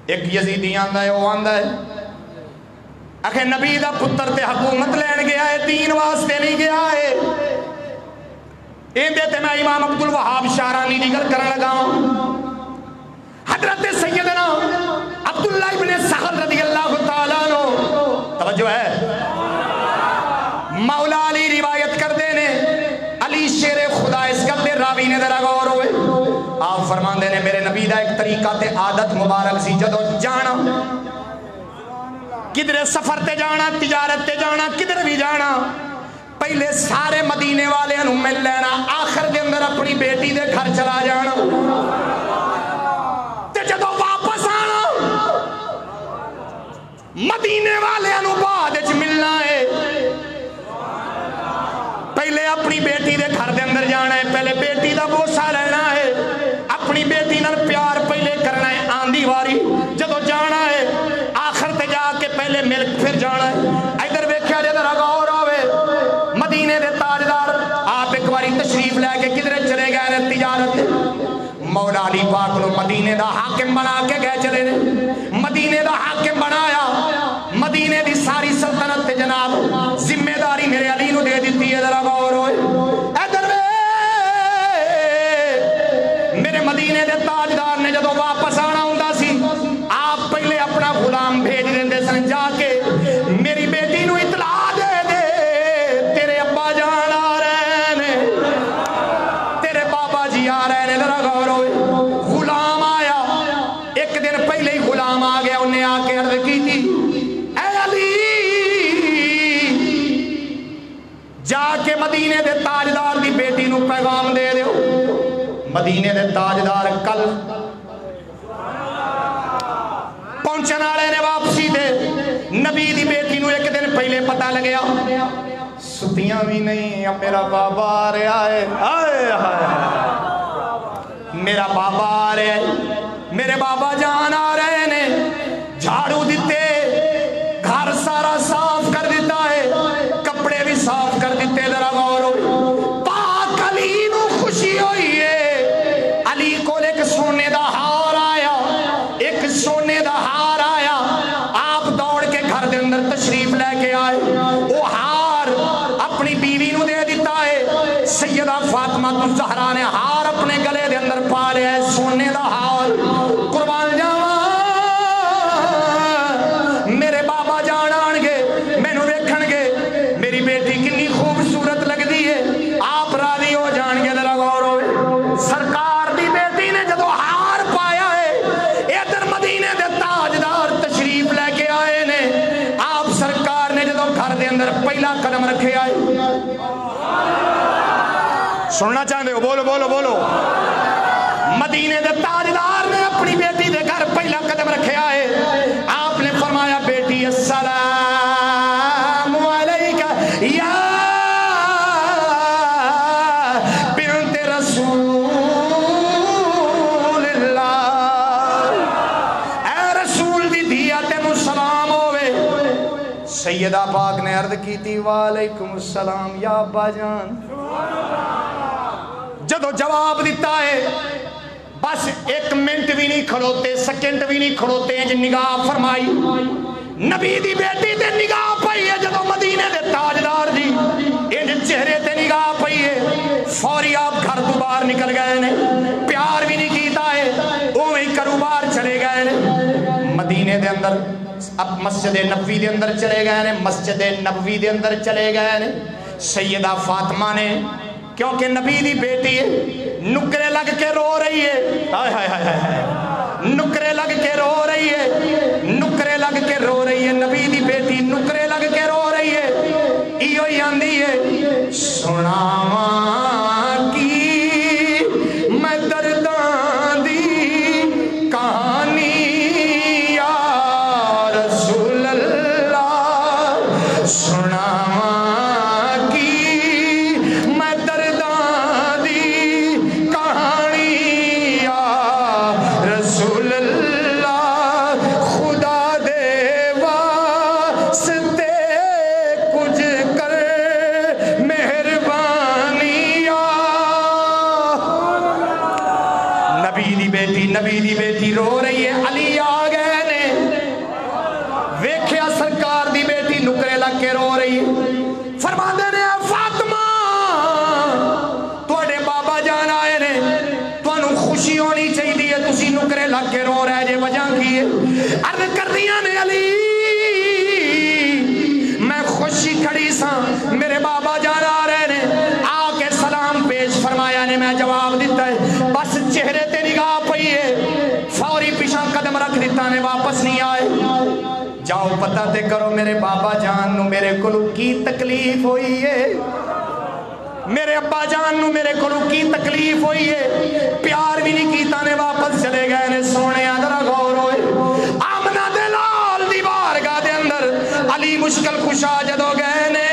ایک یزیدی آندا ہے، وہ آندا ہے آخر نبی دا پتر تے حکومت لین گیا ہے، دین واسطے نہیں گیا ہے۔ اندے تے میں امام عبدالوہاب شارانی دی گل کرن لگا ہوں۔ حضرت سیدنا عبداللہ ابن سخر رضی اللہ تعالیٰ عنہ، توجہ ہے، مولا علی روایت کر دینے، علی شیر خدا، اس گل دے راوی نے ذرا غور ہوئے، آپ فرمان دینے میرے نبی دا ایک طریقہ تے عادت مبارک سی، جدو جانا کدھر سفر تے جانا، تجارت تے جانا، کدھر بھی جانا، پہلے سارے مدینے والے انہوں مل لینا، آخر دے اندر اپنی بیٹی دے گھر چلا جانا، تے جدو واپس آنا مدینے والے انہوں بعد اچھ ملنا ہے، پہلے اپنی بیٹی دے گھر دے اندر جانا ہے، پہلے بیٹی دا بوسہ لینا ہے، اپنی بیٹی نال پیار پہلے کرنا ہے، آندھی واری جدو جانا ہے، آخر تے جا کے پہلے ملک پھر جانا ہے۔ ادھر ویکھیا جے ذرا غور ہوئے، مدینے دے تاجدار آپ ایک باری تشریف لے کے کدھر چلے گئے نے تجارت، مولا علی پاک نو مدینے دا حاکم بنا کے گئے چلے نے، مدینے دا حاکم بنایا، مدینے دی ساری سلطنت تے جناب ذمہ داری میرے علی نو دے دیتی ہے، ذرا غور ہوئے۔ ادھر میرے مدینے دے تاجدار نے جدو واپس آنا ہوندا سی، آپ پہلے اپنا غلام بھیج دیندے سن، جا کے میری بیٹی نو اطلاع دے دے تیرے ابا جان آ رہے نے، تیرے بابا جی آ رہے نے، ذرا غور ہوئے۔ غلام آیا، ایک دن پہلے ہی غلام آ گیا، انہیں آ کے عرض کی تھی اے علی جا کے مدینے دے تاجدار دی بیٹی نو پیغام دے دیو، مدینے دے تاجدار کل پہنچن والے نے واپسی دے، نبی دی بیٹی نو ایک دن پہلے پتہ لگیا، ستیاں بھی نہیں، اب میرا بابا آ رہا ہے، آئے میرا بابا آ رہا ہے، میرے بابا جان آ رہے نے، جھاڑو دیتے، گھر سارا صاف کر دیتا ہے، کپڑے بھی صاف کر دیتے، ذرا غور ہو، پاک علی نو خوشی ہوئی ہے، علی کو ایک سونے دا ہار آیا، ایک سونے دا ہار آیا، آپ دوڑ کے گھر دے اندر تشریف لے کے آئے، وہ ہار اپنی بیوی نو دے دیتا ہے، سیدہ فاطمہ الزہرا نے ہار اپنے گلے دے اندر پا لیا ہے، سونے دا ہار، قربان جاواں میرے بابا جان آن گے، میں نو ویکھن گے میری بیٹی کنی خوبصورت لگ دی ہے، آپ راضی ہو جان گے، ذرا غور ہوئے۔ سرکار دی بیٹی نے جدو ہار پایا ہے، ادھر مدینے دے تاجدار تشریف لے کے آئے نے، آپ سرکار نے جدو گھر دے اندر پہلا قدم رکھے آئے، سننا چاہتے ہو؟ بولو بولو بولو۔ مدینے دے تاجدار نے اپنی بیٹی دے گھر پہلا قدم رکھے آئے، آپ نے فرمایا بیٹی السلام علیکہ یا بنت رسول اللہ، اے رسول دی دیا تینوں سلام ہوئے۔ سیدہ پاک نے عرض کی تھی وعلیکم السلام یا ابا جان، جدو جواب دیتا ہے بس ایک منٹ بھی نہیں کھڑوتے، سیکنڈ بھی نہیں کھڑوتے ہیں، نگاہ فرمائی نبی دی بیٹی تے نگاہ پئی ہے، جدو مدینے دے تاجدار دی ان چہرے تے نگاہ پئی ہے، فوری آپ گھر تو باہر نکل گئے نے، پیار بھی نہیں کیتا ہے، اوہیں کرو باہر چلے گئے نے، مدینے دے اندر اب مسجد نبوی دے اندر چلے گئے نے، مسجد نبوی دے اندر چلے گئے نے، سیدہ فاطمہ نے کیونکہ نبی دی بیٹی ہے، نکرے لگ کے رو رہی ہے، نکرے لگ کے رو رہی ہے، نکرے لگ کے رو رہی ہے، نبی دی بیٹی نکرے لگ کے رو رہی ہے، ایو ہی آندھی ہے سناواں کی میں درداں دی کہانی یا رسول اللہ، سناواں مہربان علی میں خوشی کھڑی سا میرے بابا جان آ رہے نے آ کے سلام پیش فرمایا نے میں جواب دیتا ہے بس چہرے تے نگاہ پئی ہے فوری پیچھا قدم رکھ دیتا نے واپس نہیں آئے جاؤ پتہ تے کرو میرے بابا جان نو میرے کولو کی تکلیف ہوئی ہے میرے ابا جان نو میرے کولو کی تکلیف ہوئی ہے پیار بھی نہیں کیتا نے واپس چلے گئے نے سونے ذرا غور ہوئے آمنہ دے لال دی بارگاہ دے اندر علی مشکل کشا جدو گئے نے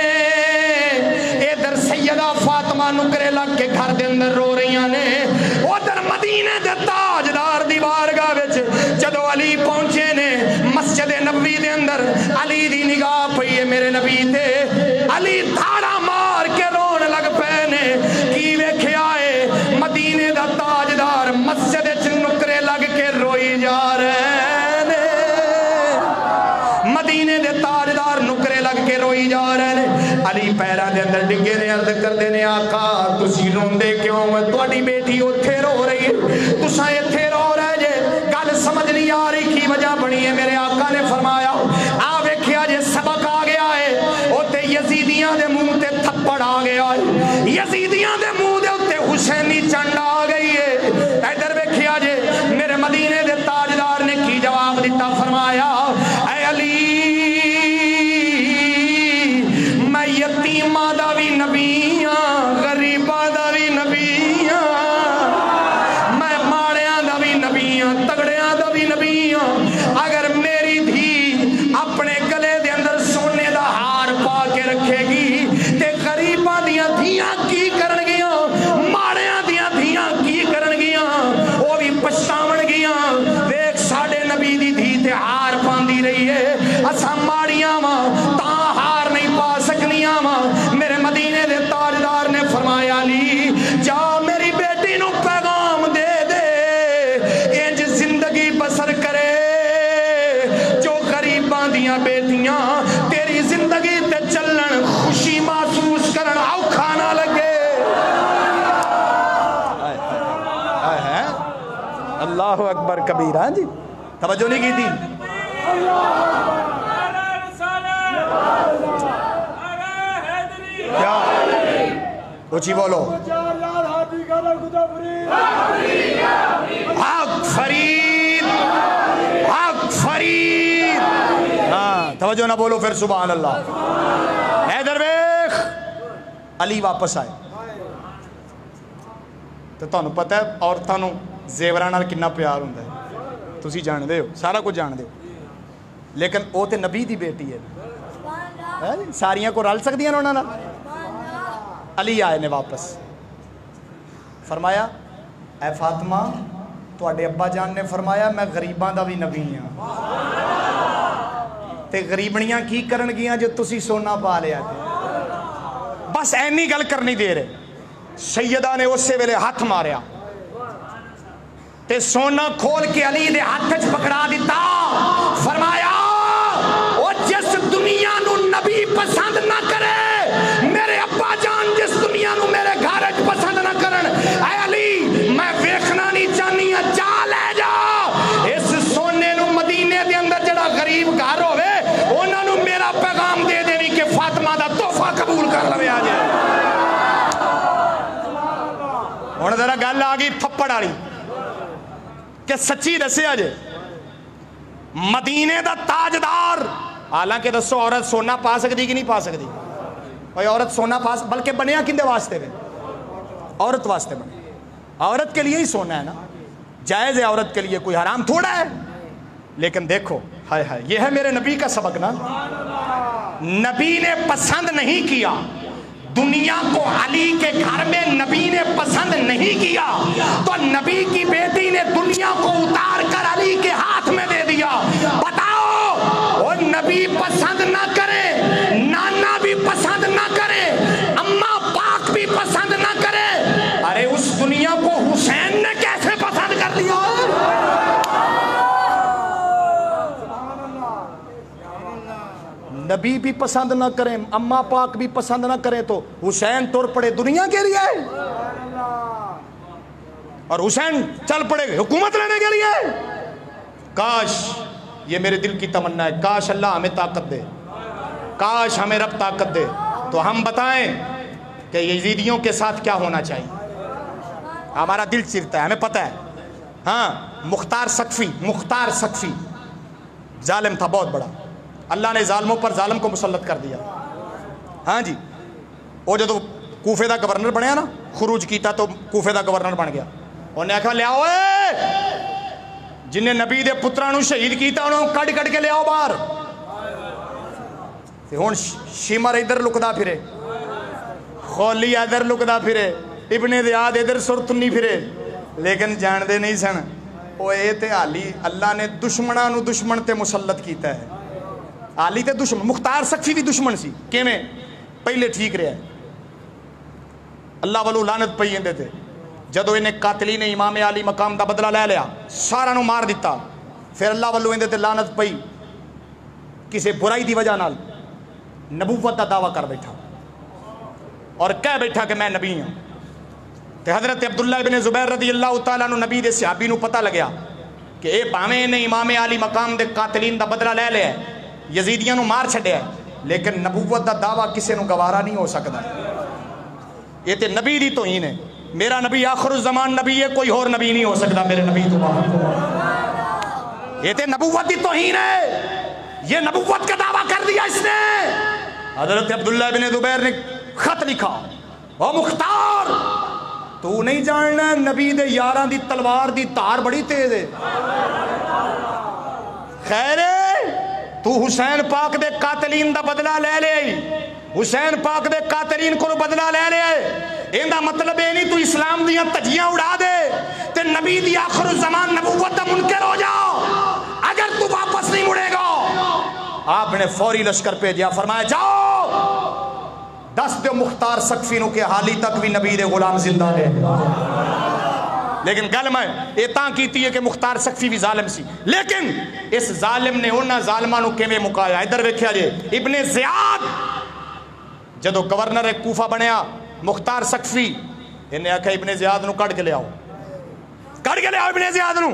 ادھر سیدہ فاطمہ نکرے لگ کے گھر دے اندر رو رہی نے ادھر مدینے دے تاجدار دی بارگاہ وچ جدو علی پہنچے نے مسجد نبوی دے اندر علی دی نگاہ پئی ہے میرے نبی تے علی دھاڑا مار کے رون لگ پے نے کی ویکھیا ہے مدینے دا تاجدار مسجد وچ نکرے لگ کے روئی جا رہے نے مدینے دے تاجدار نکرے لگ کے روئی جا رہے نے علی پیرا دے اندر ڈگے نے عرض کر دینے آقا تسی روندے کیوں تواڈی بیٹی اوتھے رو رہی ہے تساں ایتھے رو رہے جے گل سمجھ نہیں آ رہی کی وجہ بنی ہے میرے آقا نے فرمایا آ ویکھیا جے سبق آ گیا ہے اوتے یزیدیاں دے منہ تے تھپڑ آ گیا ہے یزیدیاں دے منہ دے اوتے حسینی چنڈ آ گئی ہے ادھر ویکھیا جے میرے مدینے دے تاجدار نے کی جواب دیتا فرمایا اے علی میں یتیماں دا وی نبی ہاں غریباں دا وی نبی ہاں میں ماڑیاں دا وی نبی ہاں تگڑیاں دا وی نبی ہاں اگر میری دھی اپنے گلے دے اندر سونے دا ہار پا کے رکھے گی تے غریباں دیاں دھیاں کی کرن گیاں ماڑیاں دیاں دھیاں کی کرن گیاں وہ بھی پچھتاون گیاں ویکھ ساڈے نبی دی دھی تے ہار پاندی رہی ہے اساں ماڑیاں واں تاں ہار نہیں پا سکنیاں واں میرے مدینے دے تاجدار نے فرمایا علی جا میری بیٹی نو پیغام دے دے انج زندگی بسر کرے جو غریباں دیاں بیٹیاں تیری زندگی تے چلن خوشی محسوس کرن اوکھا نہ لگے اللہ اکبر کبیرہ جی توجہ نہیں کی تھی کیا اچھی بولو حق فرید حق فرید ہاں توجہ نہ بولو پھر سبحان اللہ حیدر بیخ علی واپس آئے تو تانوں پتہ ہے عورتاں نوں زیوراں نال کتنا پیار ہوندا ہے تسی جان دے ہو سارا کچھ جان دے ہو لیکن وہ تے نبی دی بیٹی ہے ساریاں کو رل سکدیاں انہاں نال علی آئے نے واپس فرمایا اے فاطمہ تواڈے ابا جان نے فرمایا میں غریباں دا بھی نبی ہاں تے غریبنیاں کی کرن گیاں جو تسی سونا پا لیا تے بس اینی گل کرنی دے رہے سیدہ نے اسے ویلے ہاتھ ماریا تے سونا کھول کے علی دے ہاتھ وچ پکڑا دیتا فرمایا او جس دنیا نو نبی پسند نہ کرے میرے ابا جان جس دنیا نو میرے گھر وچ پسند نہ کرن اے علی میں ویکھنا نہیں چاہنی ہاں جا لے جا اس سونے نو مدینے دے اندر جڑا غریب گھر ہوے انہاں نو میرا پیغام دے دیوی کہ فاطمہ دا تحفہ قبول کر لوے آ جائے ہن ذرا گل آ گئی تھپڑ والی کہ سچی دسیا جے مدینے دا تاجدار حالانکہ دسو عورت سونا پا سکتی کہ نہیں پا سکتی کوئی عورت سونا پا بلکہ بنیا کندے واسطے میں عورت واسطے بنے عورت کے لیے ہی سونا ہے نا جائز ہے عورت کے لیے کوئی حرام تھوڑا ہے لیکن دیکھو ہائے ہائے یہ ہے میرے نبی کا سبق نا نبی نے پسند نہیں کیا دنیا کو علی کے گھر میں نبی نے پسند نہیں کیا تو نبی کی بیٹی نے دنیا کو اتار کر علی کے ہاتھ میں دے دیا بتاؤ وہ نبی پسند نہ کرے نانا بھی پسند نہ کرے اماں پاک بھی پسند نہ کرے ارے اس دنیا کو حسین نے کیسے پسند کر لیا نبی بھی پسند نہ کریں اماں پاک بھی پسند نہ کریں تو حسین ٹر پڑے دنیا کے لیے اور حسین چل پڑے حکومت لینے کے لیے کاش یہ میرے دل کی تمنا ہے، کاش اللہ ہمیں طاقت دے، کاش ہمیں رب طاقت دے تو ہم بتائیں کہ یزیدیوں کے ساتھ کیا ہونا چاہیے۔ ہمارا دل چرتا ہے، ہمیں پتہ ہے۔ ہاں مختار سقفی ظالم تھا بہت بڑا، اللہ نے ظالموں پر ظالم کو مسلط کر دیا۔ ہاں جی، وہ جدو کوفے دا گورنر بنیا نا، خروج کیتا تو کوفے دا گورنر بن گیا، انہیں آکھا لے آؤ جنہیں نبی دے پتران نو شہید کیتا انہوں کٹ کے لے آؤ باہر۔ ہون شمر ادھر لکدا پھرے، خولی ادھر لکدا پھرے، ابن زیاد ادھر سرتنی پھرے، لیکن جان دے نہیں سن وہ اے تے حالی اللہ نے دشمناں نو دشمن تے مسلط کیتا ہے۔ حالی تے دشمن، مختار سقفی بھی دشمن سی، کیویں؟ پہلے ٹھیک رہا ہے، اللہ والو لعنت پئی اندے تے، جدو انہیں قاتلین امام علی مقام دا بدلہ لے لیا، سارا نو مار دیتا، پھر اللہ والو اندے تے لعنت پئی، کسے برائی دی وجہ نال نبوت دا دعویٰ کر بیٹھا اور کہہ بیٹھا کہ میں نبی ہوں۔ تے حضرت عبداللہ ابن زبیر رضی اللہ تعالیٰ عنہ نبی دے صحابی نو پتہ لگیا کہ اے پاویں نے امام علی مقام دے قاتلین دا بدلہ لے لیا ہے، یزیدیاں نو مار چھڈیا ہے، لیکن نبوت دا دعویٰ کسے نو گوارا نہیں ہو سکتا، یہ تے نبی دی توہین ہے۔ میرا نبی آخر الزمان نبی ہے، کوئی اور نبی نہیں ہو سکتا میرے نبی تو باہر، یہ تے نبوت دی توہین ہے، یہ نبوت کا دعویٰ کر دیا اس نے۔ حضرت عبداللہ بن زبیر نے خط لکھا، او مختار تو نہیں جاننا نبی دے یاراں دی تلوار دی تار بڑی تیز ہے، خیر تو حسین پاک دے قاتلین دا بدلہ لے لے، حسین پاک دے قاتلین کو بدلہ لے لے، ایندہ مطلب ہے نہیں تو اسلام دیاں تجیاں اڑا دے تے نبی دی آخر الزمان نبوت دا منکر ہو جا، اگر تو واپس نہیں مڑے گا۔ آپ نے فوری لشکر پہ فرمایا جاؤ دس دے مختار سقفی نو کہ حالی تک بھی نبی دے غلام زندہ ہے، لیکن گل میں ایتاں کیتی ہے کہ مختار سقفی بھی ظالم سی، لیکن اس ظالم نے انہاں ظالماں نو کیویں مکایا۔ ادھر ویکھیا جے ابن زیاد جدو گورنر کوفہ بنیا، مختار سقفی انہیں آکھا ابن زیاد نو کٹ کے لے آؤ، کٹ کے لے آؤ ابن زیاد نو۔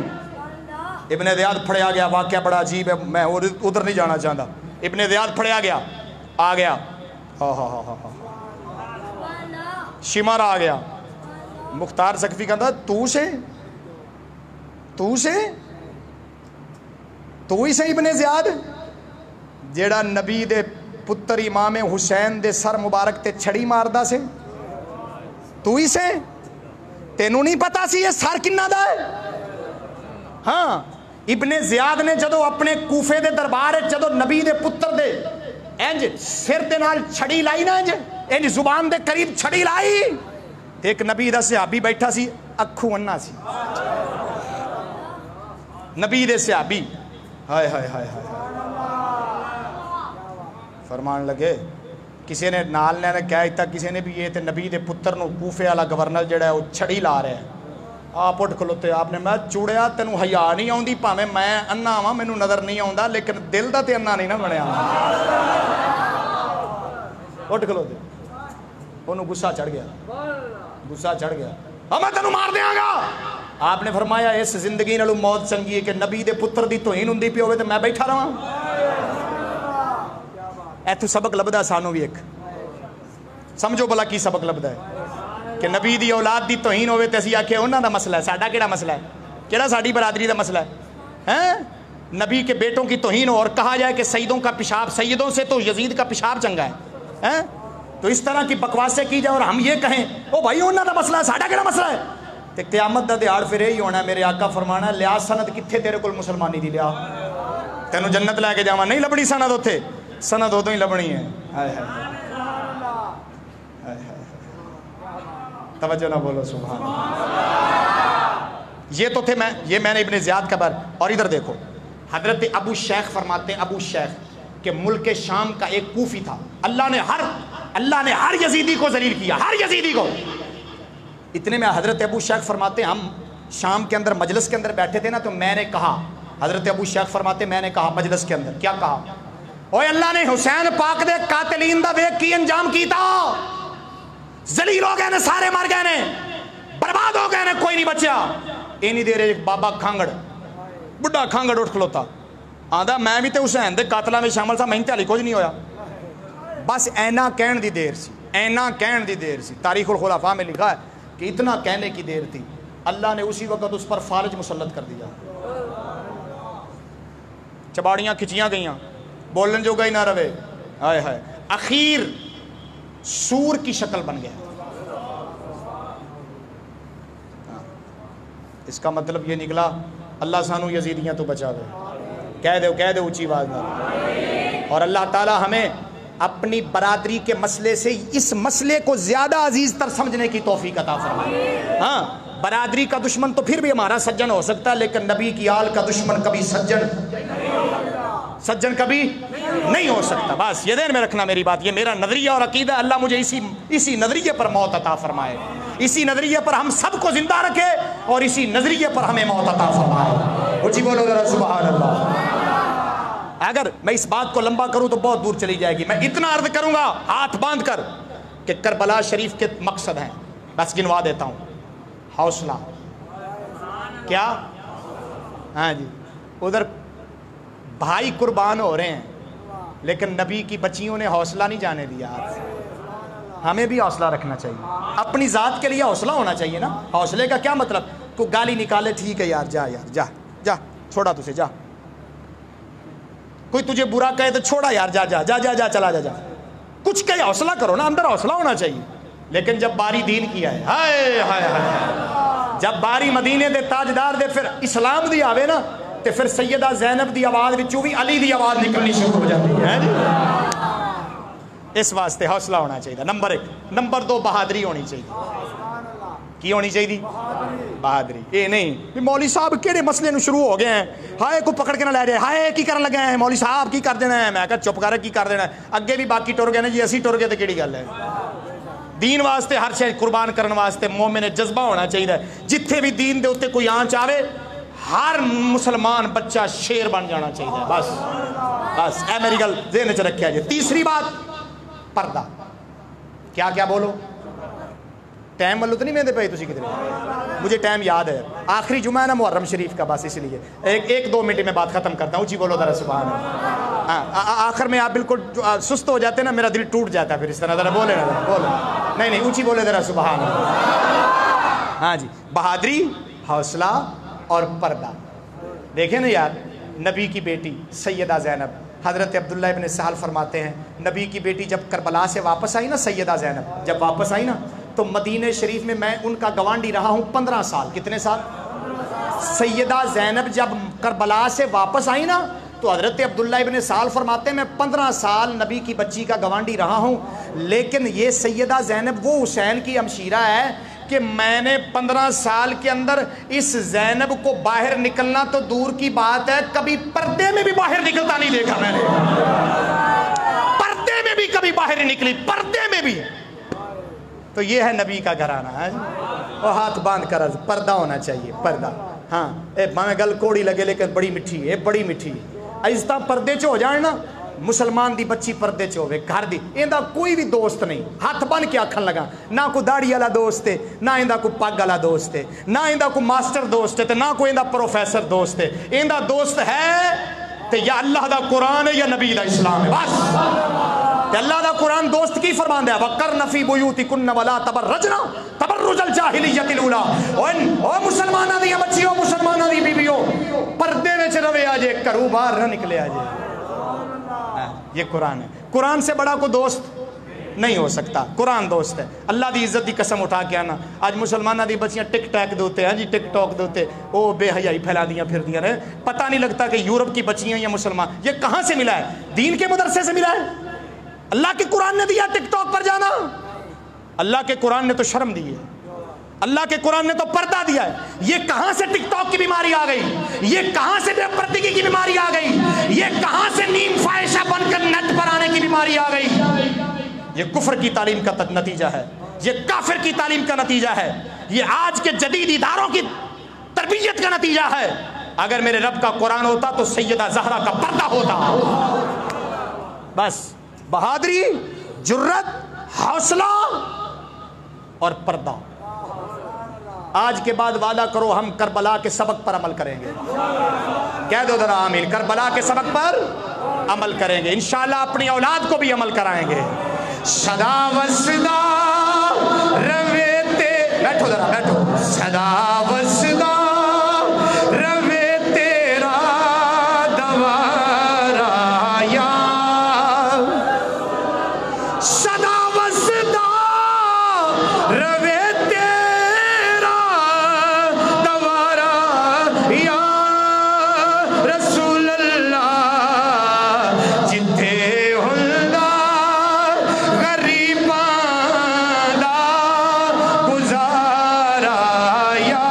ابن زیاد پھڑیا گیا، واقعہ بڑا عجیب ہے، میں ادھر نہیں جانا چاہتا۔ ابن زیاد پھڑیا گیا، آ گیا، شمر آ گیا، مختار سقفی کہتا تو ہی سے ابن زیاد جیڑا نبی دے پتر امام حسین دے سر مبارک تے چھڑی ماردا سے، تو ہی سے تینوں نہیں پتا سی یہ سر کنہ دا ہے؟ ہاں ابن زیاد نے جدو اپنے کوفے دے دربار جدو نبی دے پتر دے انج سر دے نال چھڑی لائی نا، انج زبان دے قریب چھڑی لائی، ایک نبی دا صحابی بیٹھا سی، اکھوں انا سی، نبی دے صحابی ہائے ہائے ہائے ہائے فرمان لگے، کسی نے نال نے کہا تھا، کسی نے بھی یہ تے نبی دے پتر نو کوفے والا گورنر جڑا ہے وہ چھڑی لا رہے ہیں۔ آپ اٹھ کھلوتے، آپ نے میں چوڑیا تینوں حیا نہیں آؤندی، پاویں میں انا ہاں مینوں نظر نہیں آوندا، لیکن دل دا تے انا نہیں نہ بنیا۔ اٹھ کھلوتے، انہوں غصہ چڑھ گیا، میں تینوں مار دیاں گا۔ آپ نے فرمایا اس زندگی نالوں موت چنگی ہے کہ نبی دے پتر دی توہین ہوندی پئی ہوے تے میں بیٹھا رہاں۔ ایتھوں سبق لبدا سانوں بھی، ایک سمجھو بلا کی سبق لبدا ہے کہ نبی دی اولاد دی توہین ہوئے تے اسی آکھے انہاں دا مسئلہ ہے، ساڈا کیڑا مسئلہ ہے، کیڑا ساڈی برادری دا مسئلہ ہے؟ نبی کے بیٹوں کی توہین ہو اور کہا جائے کہ سیدوں کا پیشاب، سیدوں سے تو یزید کا پیشاب چنگا ہے، تو اس طرح کی بکواسیں کی جائے اور ہم یہ کہیں او بھائی انہاں دا مسئلہ ہے، ساڈا کیڑا مسئلہ ہے؟ تے قیامت دا دیہاڑ پھر یہی ہونا ہے، میرے آقا فرمانا لیا سند کتھے تیرے کول مسلمانی دی، لیا تینوں جنت لے کے جاواں، نہیں لبنی سند اوتھے، سند ادوں ہی لبنی ہے۔ ہائے ہائے توجہ نہ بولو سبحان اللہ۔ یہ تو تھے میں نے ابن زیاد کا بار، اور ادھر دیکھو حضرت ابو شیخ فرماتے ہیں، ابو شیخ کہ ملک شام کا ایک کوفی تھا، اللہ نے ہر یزیدی کو ذلیل کیا، ہر یزیدی کو۔ اتنے میں حضرت ابو شیخ فرماتے ہیں ہم شام کے اندر مجلس کے اندر بیٹھے تھے نا، تو میں نے کہا، حضرت ابو شیخ فرماتے میں نے کہا مجلس کے اندر، کیا کہا؟ اوے اللہ نے حسین پاک دے قاتلین دا ویک کی انجام کیتا، ذلیل ہو گئے نے، سارے مر گئے نے، برباد ہو گئے نے، کوئی نہیں بچیا۔ اینی دیر ایک بابا کھانگڑ، بڑھا کھانگڑ اٹھ کھلوتا، آدھا میں بھی تے حسین دے قاتلاں میں شامل تھا، میں تے علی کچھ نہیں ہویا. بس اینا کہن دی دیر سی، اینا کہن دی دیر سی. تاریخ الخلفاء میں لکھا ہے کہ اتنا کہنے کی دیر تھی، اللہ نے اسی وقت اس پر فالج مسلط کر دیا. چباڑیاں کھچیاں گئیاں، بولن جو گئی نہ روے. ہائے ہائے، اخیر سور کی شکل بن گیا. اس کا مطلب یہ نکلا اللہ سانو یزیدیاں تو بچا گئے. کہہ دے اونچی آواز میں. اور اللہ تعالی ہمیں اپنی برادری کے مسئلے سے اس مسئلے کو زیادہ عزیز تر سمجھنے کی توفیق عطا فرمائے. ہاں، برادری کا دشمن تو پھر بھی ہمارا سجن ہو سکتا ہے، لیکن نبی کی آل کا دشمن کبھی سجن کبھی نہیں ہو سکتا. بس یہ ذہن میں رکھنا میری بات، یہ میرا نظریہ اور عقیدہ. اللہ مجھے اسی نظریے پر موت عطا فرمائے، اسی نظریے پر ہم سب کو زندہ رکھے، اور اسی نظریے پر ہمیں موت عطا فرمائے. اونچی بولو ذرا سبحان اللہ. اگر میں اس بات کو لمبا کروں تو بہت دور چلی جائے گی. میں اتنا عرض کروں گا ہاتھ باندھ کر کہ کربلا شریف کے مقصد ہیں، بس گنوا دیتا ہوں. حوصلہ، کیا؟ ہاں جی، ادھر بھائی قربان ہو رہے ہیں، لیکن نبی کی بچیوں نے حوصلہ نہیں جانے دیا. ہمیں بھی حوصلہ رکھنا چاہیے، اپنی ذات کے لیے حوصلہ ہونا چاہیے نا. حوصلے کا کیا مطلب؟ کوئی گالی نکالے، ٹھیک ہے یار، جا یار، جا جا، چھوڑا تجھے، جا. کوئی تجھے برا کہے تو چھوڑا یار، جا جا جا جا جا، چلا جا جا. کچھ کہے، حوصلہ کرو نا، اندر حوصلہ ہونا چاہیے. لیکن جب باری دین کی آئے، ہائے ہائے ہائے، جب باری مدینے دے تاجدار دے پھر اسلام دی آوے نا، تے پھر سیدہ زینب دی آواز وچوں بھی علی دی آواز نکلنی شروع ہو جاتی ہے. اس واسطے حوصلہ ہونا چاہیے، نمبر 1. نمبر 2، بہادری ہونی چاہیے. کی ہونی چاہیے؟ بہادری. یہ نہیں کہ مولوی صاحب کیڑے مسئلے نو شروع ہو گئے ہیں، ہائے کو پکڑ کے نہ لے جائے، ہائے کی کرن لگے ہیں مولوی صاحب، کی کر دینا ہے. میں کہا چپ کر، کی کر دینا ہے؟ اگے بھی باقی ٹر گئے نا جی، اسی ٹر گئے تو کیڑی گل ہے. دین واسطے ہر شے قربان کرن واسطے مومن جذبہ ہونا چاہیے. جتھے بھی دین دے اوتے کوئی آنچ آوے، ہر مسلمان بچہ شیر بن جانا چاہیے. بس بس اے میری گل ذہن وچ رکھیا جی. تیسری بات، پردہ. کیا کیا بولو؟ ٹائم والو تو نہیں میں پہ تھی کدھر؟ مجھے ٹائم یاد ہے، آخری جمعہ ہے نا محرم شریف کا، بس اس لیے ایک دو منٹ میں بات ختم کرتا ہوں. جی بولو ذرا سبحان اللہ. ہاں، آخر میں آپ بالکل سست ہو جاتے ہیں نا، میرا دل ٹوٹ جاتا ہے پھر اس طرح. ذرا بولے نا، بولو. نہیں اونچی بولے ذرا سبحان اللہ. ہاں جی، بہادری، حوصلہ اور پردہ. دیکھیں نا یار، نبی کی بیٹی سیدہ زینب، حضرت عبداللہ ابن سہل فرماتے ہیں، نبی کی بیٹی جب کربلا سے واپس آئی نا، سیدہ زینب جب واپس آئی نا، تو مدینہ شریف میں ان کا گوانڈی رہا ہوں 15 سال. کتنے سال؟ سیدہ زینب جب کربلا سے واپس آئی نا، تو حضرت عبداللہ ابن سہل فرماتے ہیں میں 15 سال نبی کی بچی کا گوانڈی رہا ہوں، لیکن یہ سیدہ زینب وہ حسین کی ہمشیرہ ہے کہ میں نے 15 سال کے اندر اس زینب کو باہر نکلنا تو دور کی بات ہے، کبھی پردے میں بھی باہر نکلتا نہیں دیکھا میں نے. پردے میں بھی کبھی باہر نہیں نکلی، پردے میں بھی. تو یہ ہے نبی کا گھرانہ ہے. اور ہاتھ باندھ کر پردہ ہونا چاہیے، پردہ. ہاں، میں گل کوڑی لگے لیکن بڑی مٹھی ہے، بڑی مٹھی. اس طرح پردے چ ہو جائے نا، مسلمان دی بچی پردے چ ہوے، گھر دی ایندا کوئی بھی دوست نہیں. ہاتھ بن کے آکھن لگا، نہ کوئی داڑھی والا دوست ہے، نہ ایندا کوئی پگ والا دوست ہے، نہ ایندا کوئی ماسٹر دوست ہے، تے نہ کوئی ایندا پروفیسر دوست ہے. ایندا دوست ہے تے یا اللہ دا قرآن ہے یا نبی دا اسلام ہے. بس تے اللہ دا قرآن دوست کی فرماندا ہے، وَقَرْنَ فِي بُيُوتِكُنَّ وَلَا تَبَرَّجْنَ تَبَرُّجَ الْجَاهِلِيَّةِ الْأُولَىٰ. او مسلماناں دی بچیو، مسلماناں دی بیویو، پردے وچ رہے آ جے، گھروں باہر نہ نکلے آ جے. یہ قرآن ہے. قرآن سے بڑا کوئی دوست نہیں ہو سکتا. قرآن دوست ہے. اللہ دی عزت دی قسم اٹھا کے آنا. آج مسلمانوں دی بچیاں ٹک ٹاک دوتے ہیں جی، ٹک ٹاک دوتے، او بے حیائی پھیلا دیاں پھر دیاں رہے. پتہ نہیں لگتا کہ یورپ کی بچیاں یا مسلمان. یہ کہاں سے ملا ہے؟ دین کے مدرسے سے ملا ہے. اللہ کے قرآن نے دیا ٹک ٹاک پر جانا. اللہ کے قرآن نے تو شرم دی ہے، اللہ کے قرآن نے تو پردہ دیا ہے. یہ کہاں سے ٹک ٹاک کی بیماری آ گئی؟ یہ کہاں سے بے پردگی کی بیماری آ گئی؟ یہ کہاں سے نیم فاحشہ بن کر نیٹ پر آنے کی بیماری آ گئی؟ یہ کفر کی تعلیم کا نتیجہ ہے، یہ کافر کی تعلیم کا نتیجہ ہے، یہ آج کے جدید اداروں کی تربیت کا نتیجہ ہے. اگر میرے رب کا قرآن ہوتا تو سیدہ زہرا کا پردہ ہوتا. بس بہادری، جرت، حوصلہ اور پردہ. آج کے بعد وعدہ کرو ہم کربلا کے سبق پر عمل کریں گے. کہہ دو ذرا آمین. کربلا کے سبق پر عمل کریں گے انشاءاللہ, اپنی اولاد کو بھی عمل کرائیں گے. صدا وصدا رویتے, بیٹھو ذرا بیٹھو. صدا وصدا روے تیرا دوارا یا, صدا وصدا روے تیرا دوارا یا رسول اللہ. جتھے ہندا غریباں دا گزارا یا.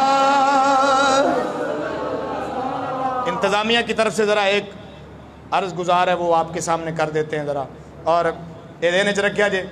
انتظامیہ کی طرف سے ذرا ایک عرض گزار ہے, وہ آپ کے سامنے کر دیتے ہیں ذرا, اور یہ دینے چ رکھیا جے.